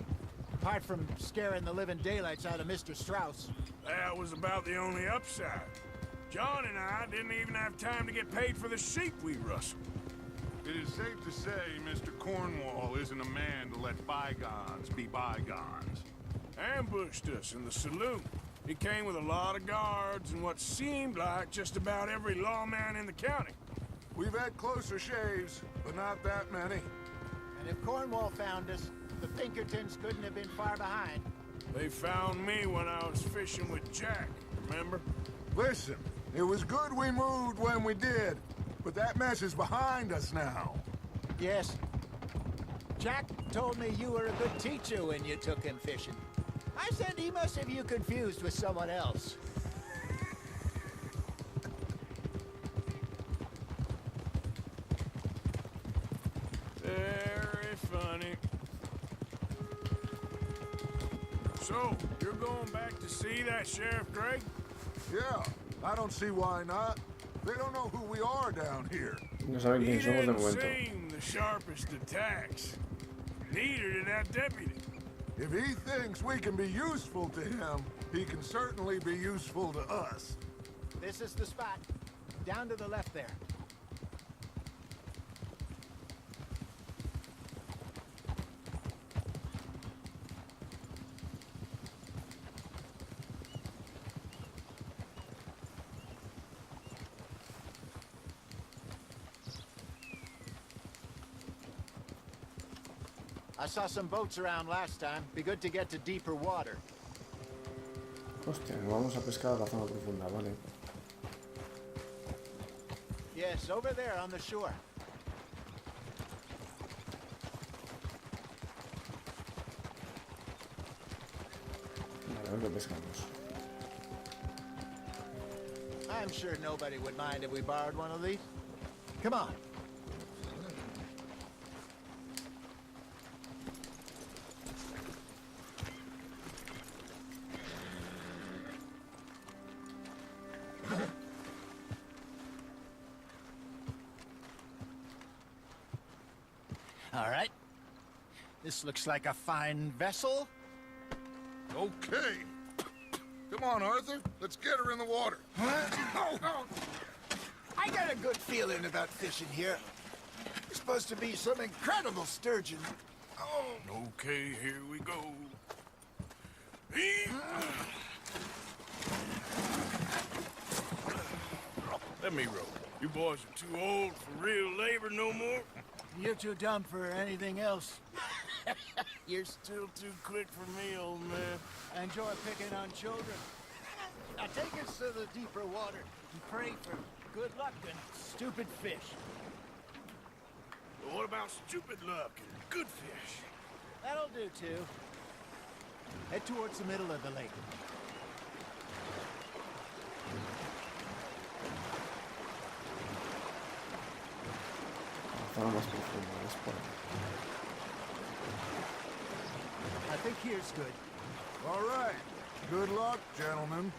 Apart from scaring the living daylights out of Mr. Strauss. That was about the only upside. John and I didn't even have time to get paid for the sheep we rustled. It is safe to say Mr. Cornwall isn't a man to let bygones be bygones. Ambushed us in the saloon. He came with a lot of guards and what seemed like just about every lawman in the county. We've had closer shaves, but not that many. And if Cornwall found us, the Pinkertons couldn't have been far behind. They found me when I was fishing with Jack, remember? Listen, it was good we moved when we did. But that mess is behind us now. Yes. Jack told me you were a good teacher when you took him fishing. I said he must have you confused with someone else. Very funny. So, you're going back to see that Sheriff Gregg? Yeah, I don't see why not. They don't know who we are down here. No saben He quién somos de didn't momento. seem the sharpest attacks. Neither did that deputy. If he thinks we can be useful to him, he can certainly be useful to us. This is the spot. Down to the left there. I saw some boats around last time. Be good to get to deeper water. Hostia, nos vamos a pescar a la zona profunda, vale. Yes, over there on the shore. Vale, a ver qué pescamos. I'm sure nobody would mind if we borrowed one of these. Come on. All right. This looks like a fine vessel. Okay. Come on, Arthur. Let's get her in the water. I got a good feeling about fishing here. It's supposed to be some incredible sturgeon. Okay, here we go. Let me row. You boys are too old for real labor no more. You're too dumb for anything else. You're still too quick for me, old man. I enjoy picking on children. Now take us to the deeper water and pray for good luck and stupid fish. But what about stupid luck and good fish? That'll do, too. Head towards the middle of the lake. La zona más profunda, es por ahí. I think here's good. All right. Good luck, gentlemen.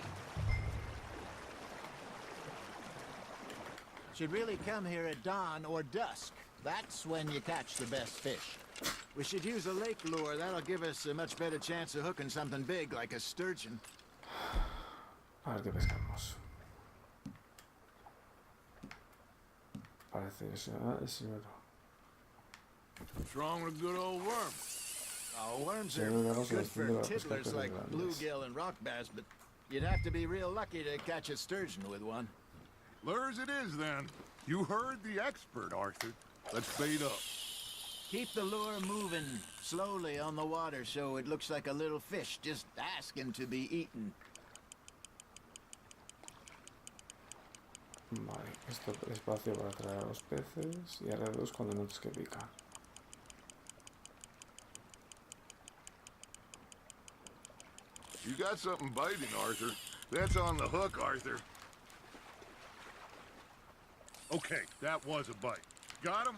Should really come here at dawn or dusk. That's when you catch the best fish. We should use a lake lure. That'll give us a much better chance of hooking something big like a sturgeon. A ver qué pescamos. Parece que será el silbero. What's wrong with a good old worm? Oh, worms Sí, are vamos a good for defender a pescar tiddlers peces like grandes. bluegill and rock bass, but you'd have to be real lucky to catch a sturgeon with one. Lures it is, then. You heard the expert, Arthur. Let's bait up. Keep the lure moving slowly on the water so it looks like a little fish just asking to be eaten. Vale, esto espacio para atraer a los peces y R2 cuando notes que pica. You got something biting, Arthur. That's on the hook, Arthur. Okay, that was a bite. Got him?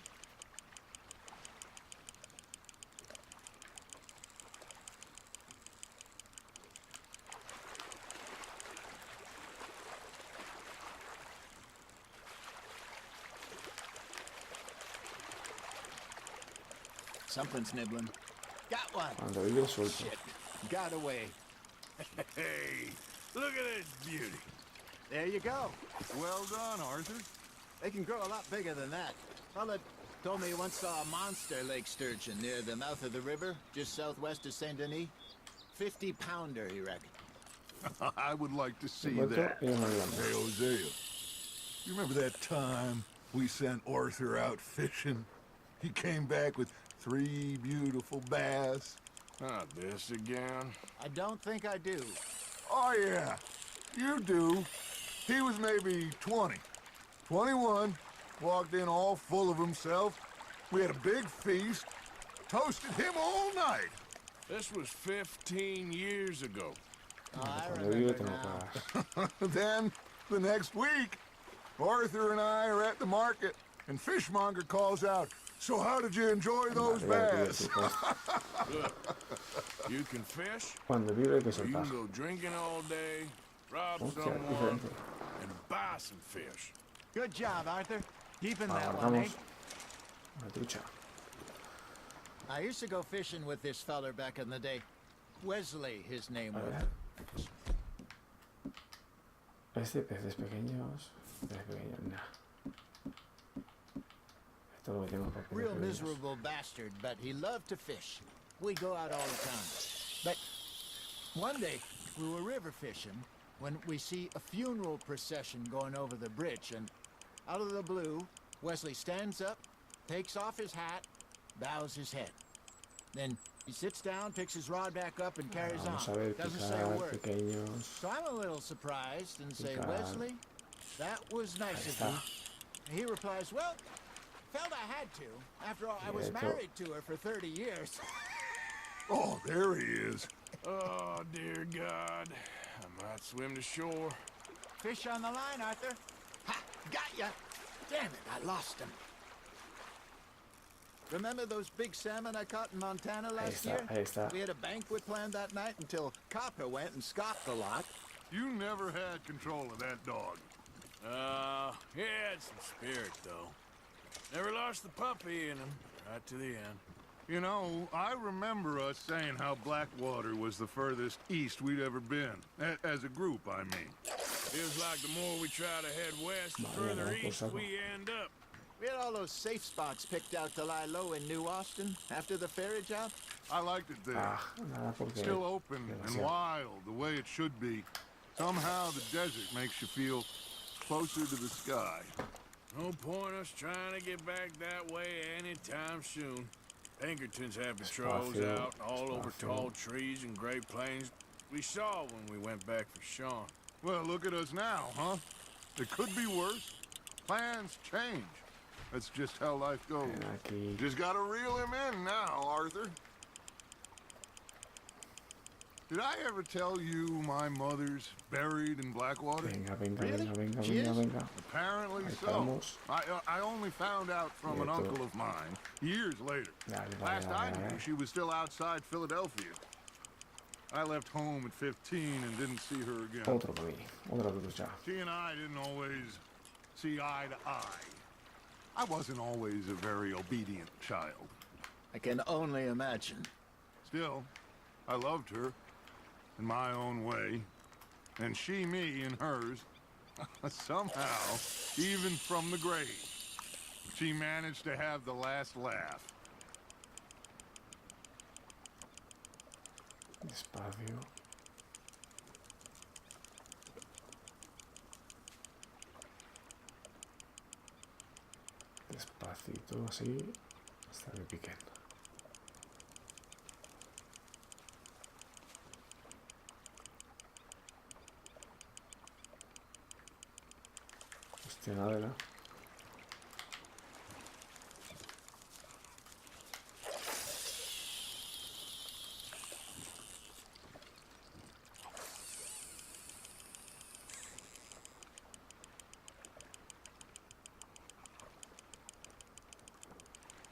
Something's nibbling. Got one. Cuando vive suelto. Shit. Got away. Hey, look at this beauty. There you go. Well done, Arthur. They can grow a lot bigger than that. Fella told me he once saw a monster lake sturgeon near the mouth of the river, just southwest of Saint Denis. 50-pounder, he reckoned. I would like to see Muerto that. y no Hey, hablamos. Hosea, you remember that time we sent Arthur out fishing? He came back with 3 beautiful bass. Not this again. I don't think I do. Oh, yeah, you do. He was maybe 20, 21, Walked in all full of himself. We had a big feast. Toasted him all night. This was 15 years ago. Cuando vive te lo pagas. Then, the next week, Arthur and I are at the market, and Fishmonger calls out, "So how did you enjoy those bass?" Look, you can fish, Cuando vive que or you can soltar. go drinking all day, rob Hostia, someone, diferente. and buy some fish. Good job, Arthur. Keeping that one, eh? Abarcamos una trucha. I used to go fishing with this feller back in the day. Wesley, his name A was. ver. Este peces pequeños. Peces pequeños, nah. Esto lo metemos por peces Real pequeños. miserable bastard, but he loved to fish. We go out all the time. But one day, we were river fishing when we see a funeral procession going over the bridge, and out of the blue, Wesley stands up, takes off his hat, bows his head. Then he sits down, picks his rod back up, and carries Vamos a on. ver, Doesn't say a picar, word. pequeños. So I'm a little surprised and say, Picar. Wesley, that was nice Ahí of está. you. He replies, well, felt I had to. After all, I was Quieto. married to her for 30 years. Oh, there he is. Oh, dear God. I might swim to shore. Fish on the line, Arthur. Ha! Got ya! Damn it, I lost him. Remember those big salmon I caught in Montana last está, year? ahí está. We had a banquet planned that night until Copper went and scoffed a lot. You never had control of that dog. He had some spirit, though. Never lost the puppy in him, right to the end. You know, I remember us saying how Blackwater was the furthest east we'd ever been. As a group, I mean. Feels like the more we try to head west, the Vale, further vamos por east saco. we end up. We had all those safe spots picked out to lie low in New Austin after the ferry job. I liked it there. Ah, nada porque... Still open and demasiado. wild, the way it should be. Somehow the desert makes you feel closer to the sky. No point us trying to get back that way anytime soon. Pinkertons have patrols Espacio, out all over espacio. tall trees and Great Plains. We saw when we went back for Sean. Well, look at us now, huh? It could be worse. Plans change. That's just how life goes. Ven aquí. Just gotta reel him in now, Arthur. Did I ever tell you my mother's buried in Blackwater? Venga, venga, Really? venga, venga, She venga, is? venga. Apparently Ahí so. estamos. I only found out from an Quieto. uncle of mine years later. Dale, dale, Last I dale, knew, dale. she was still outside Philadelphia. I left home at 15 and didn't see her again. Otro para mí. Otra trucha. She and I didn't always see eye to eye. I wasn't always a very obedient child. I can only imagine. Still, I loved her in my own way, and she me in hers. Somehow, even from the grave, she managed to have the last laugh. Despacio. Despacito, así, hasta que piquen. Hostia, nada.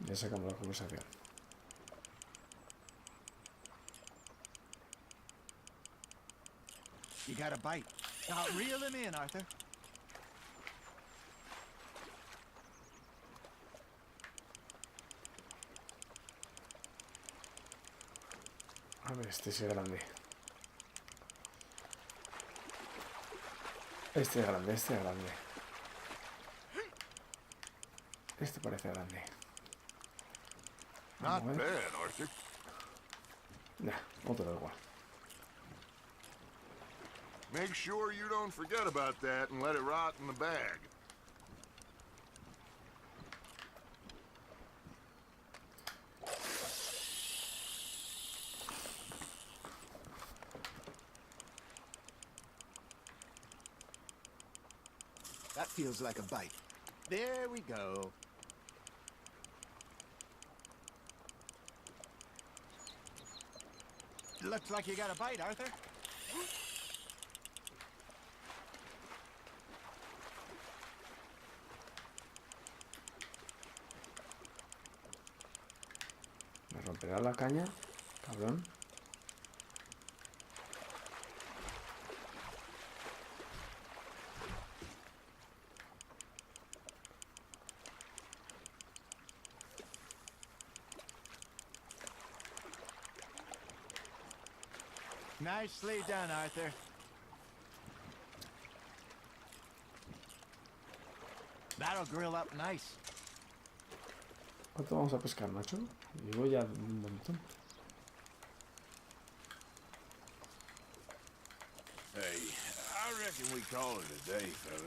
Ya sacamos la conversación. You got a bite. Now reel him in, Arthur. A ver, este sí es grande. Este es grande, este es grande. Este parece grande. Not Vamos a ver. bad, Arthur. Nah, otro da igual. Make sure you don't forget about that and let it rot in the bag. That feels like a bite. There we go. Looks like you got a bite, Arthur. ¿Me romperá la caña? Cabrón. Nicely done, Arthur. That'll grill up nice. ¿Cuánto vamos a pescar, macho? Llevo ya un montón. Hey, I reckon we call it a day, fellas.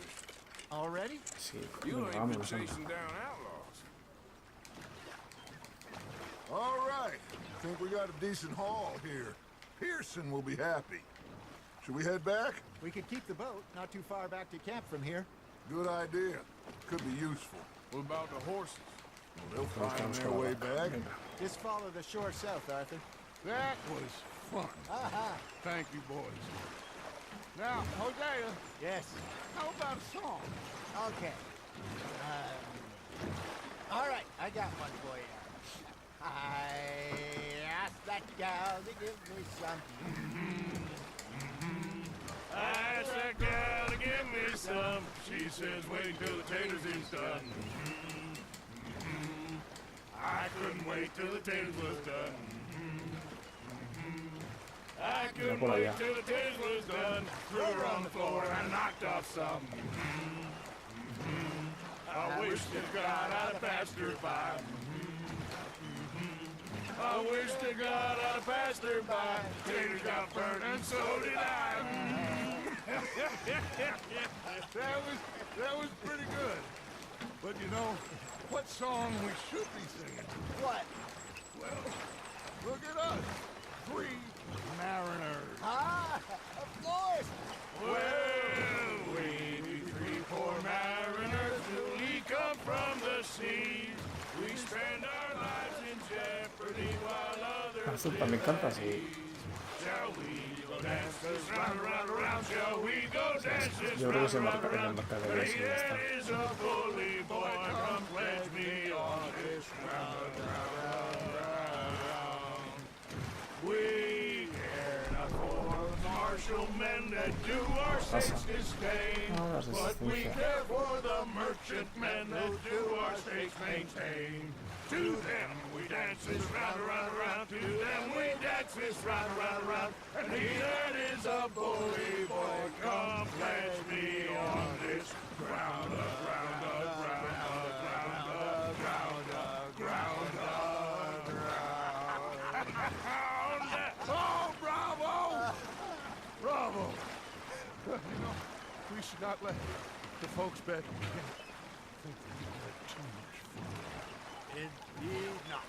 Already? Sí, You venga, ain't been vámonos, anda. chasing down outlaws. All right. Think we got a decent haul here. Pearson will be happy. Should we head back? We could keep the boat not too far back to camp from here. Good idea. Could be useful. What about the horses? Well, they'll find their way back. Just follow the shore south, Arthur. That was fun. Aha! Thank you, boys. Now, Hosea. Yes. How about a song? Okay. All right, I got one for you. I asked that gal to give me some. I asked that gal to give me some. She says wait till the taters is done. I couldn't wait till the taters was done. I couldn't wait till the taters was done. Threw her on the floor and knocked off some. I wish to God I'd have passed her by. I wish to God I'd have passed her by. Taters got burned and so did I. That was pretty good. But you know, what song we should be singing? What? Well, look at us. 3 mariners. Ah, of course. Well, we be 3 poor mariners newly come from the seas. We spend our lives in jeopardy while others Azul, me encanta, sí. Shall we go dances round, round, round? Shall we go dances Yo creo que se round, marca round, en el round? marcador ese, ya está. Lady is a bully boy, come pledge me on this round, round, round, round. We care not for the martial men that do our states disdain, but we care for the merchant men that do our states maintain. To them we dance this round, round, round. To them we dance this round, round, round. And he that is a bully boy, come pledge me on this ground, ground, ground, ground, ground, ground, ground. Oh, bravo! Bravo! You know, we should not let the folks back think that we had too much fun. Indeed not.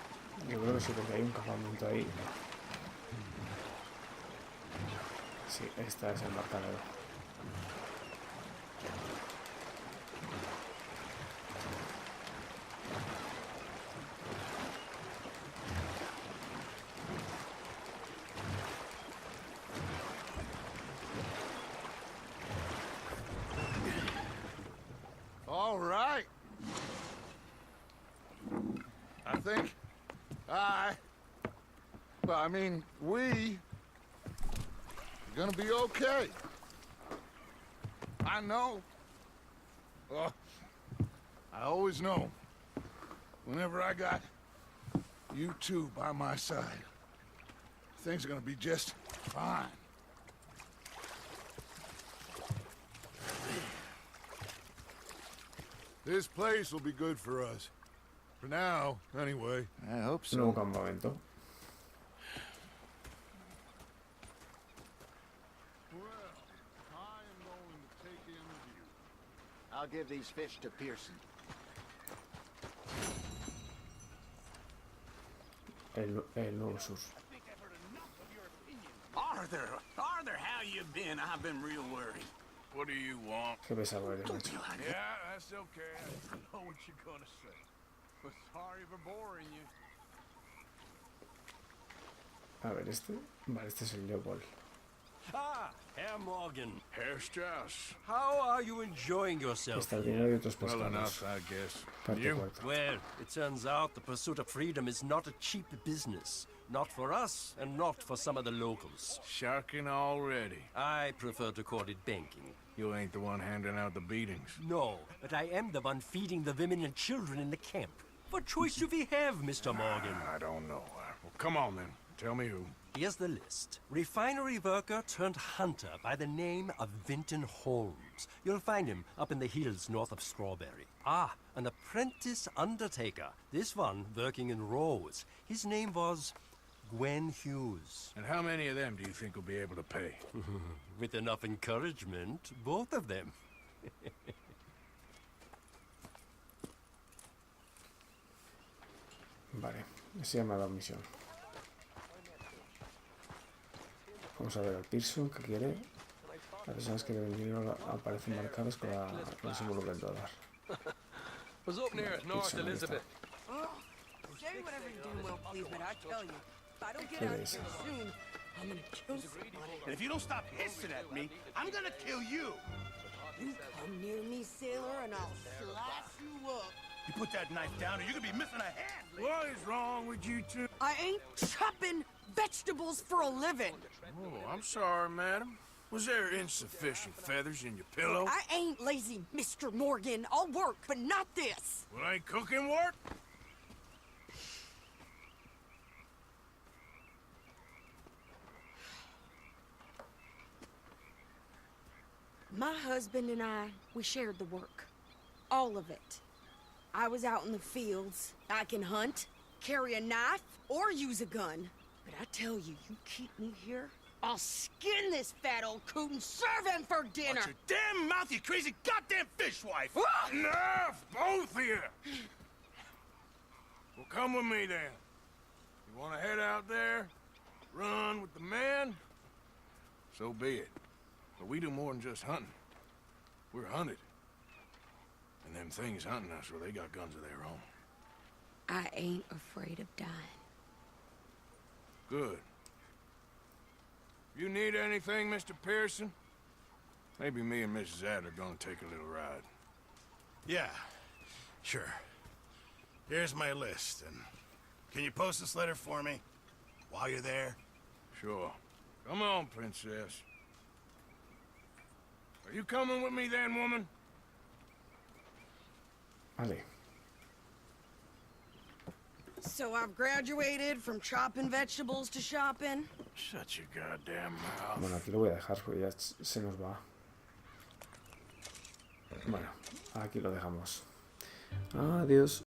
Yo creo que sí, porque hay un campamento ahí. Sí, esta es el marcador. All right. I think we are gonna be okay. I know. I always know. Whenever I got you two by my side, things are gonna be just fine. This place will be good for us. For now, anyway. I hope so. Nuevo campamento. Well, I am going to take in the view. I'll give these fish to Pearson. El nuevo sur. Arthur, how you been? I've been real worried. What do you want? Qué pesado eres, macho. Yeah, that's okay. I know what you're gonna say. But sorry for boring you. A ver, este. Vale, este es el Leopold. Ah, Herr Morgan. Herr Strauss. How are you enjoying yourself? Está el dinero y otros Well pescados. enough, I guess. Parte You? cuarta. Well, it turns out the pursuit of freedom is not a cheap business. Not for us, and not for some of the locals. Sharking already. I prefer to call it banking. You ain't the one handing out the beatings. No, but I am the one feeding the women and children in the camp. What choice do we have, Mr. Morgan? I don't know. Well, come on then. Tell me who. Here's the list. Refinery worker turned hunter by the name of Vinton Holmes. You'll find him up in the hills north of Strawberry. Ah, an apprentice undertaker. This one working in rows. His name was Gwen Hughes. And how many of them do you think will be able to pay? With enough encouragement, both of them. Vale, se llama la misión. Vamos a ver al Pearson que quiere. Las personas que deben dinero aparecen marcadas con el símbolo del dólar. Was up near North Pearson, ahí está. Elizabeth. Say whatever you're doing, well, please, but I tell you, if I don't get out of here soon, I'm gonna kill somebody. And if you don't stop hissing at me, I'm gonna kill you. You come near me, sailor, and I'll slice you up. You put that knife down or you're gonna be missing a hand. What is wrong with you two? I ain't chopping vegetables for a living. Oh, I'm sorry, madam. Was there insufficient feathers in your pillow? I ain't lazy, Mr. Morgan. I'll work, but not this. Well, ain't cooking work? My husband and I, we shared the work. All of it. I was out in the fields. I can hunt, carry a knife, or use a gun. But I tell you, you keep me here, I'll skin this fat old coot and serve him for dinner. Watch your damn mouth, you crazy goddamn fishwife! Enough, both of you! Well, come with me then. You want to head out there, run with the men? So be it. But we do more than just hunting. We're hunted. And them things hunting us, well, they got guns of their own. I ain't afraid of dying. Good. You need anything, Mr. Pearson? Maybe me and Mrs. Ad are gonna take a little ride. Yeah, sure. Here's my list, and can you post this letter for me while you're there? Sure. Come on, princess. Are you coming with me then, woman? Vale. So I've graduated from chopping vegetables to shopping. Shut your goddamn mouth. Bueno, aquí lo voy a dejar porque ya se nos va. Bueno, aquí lo dejamos. Adiós.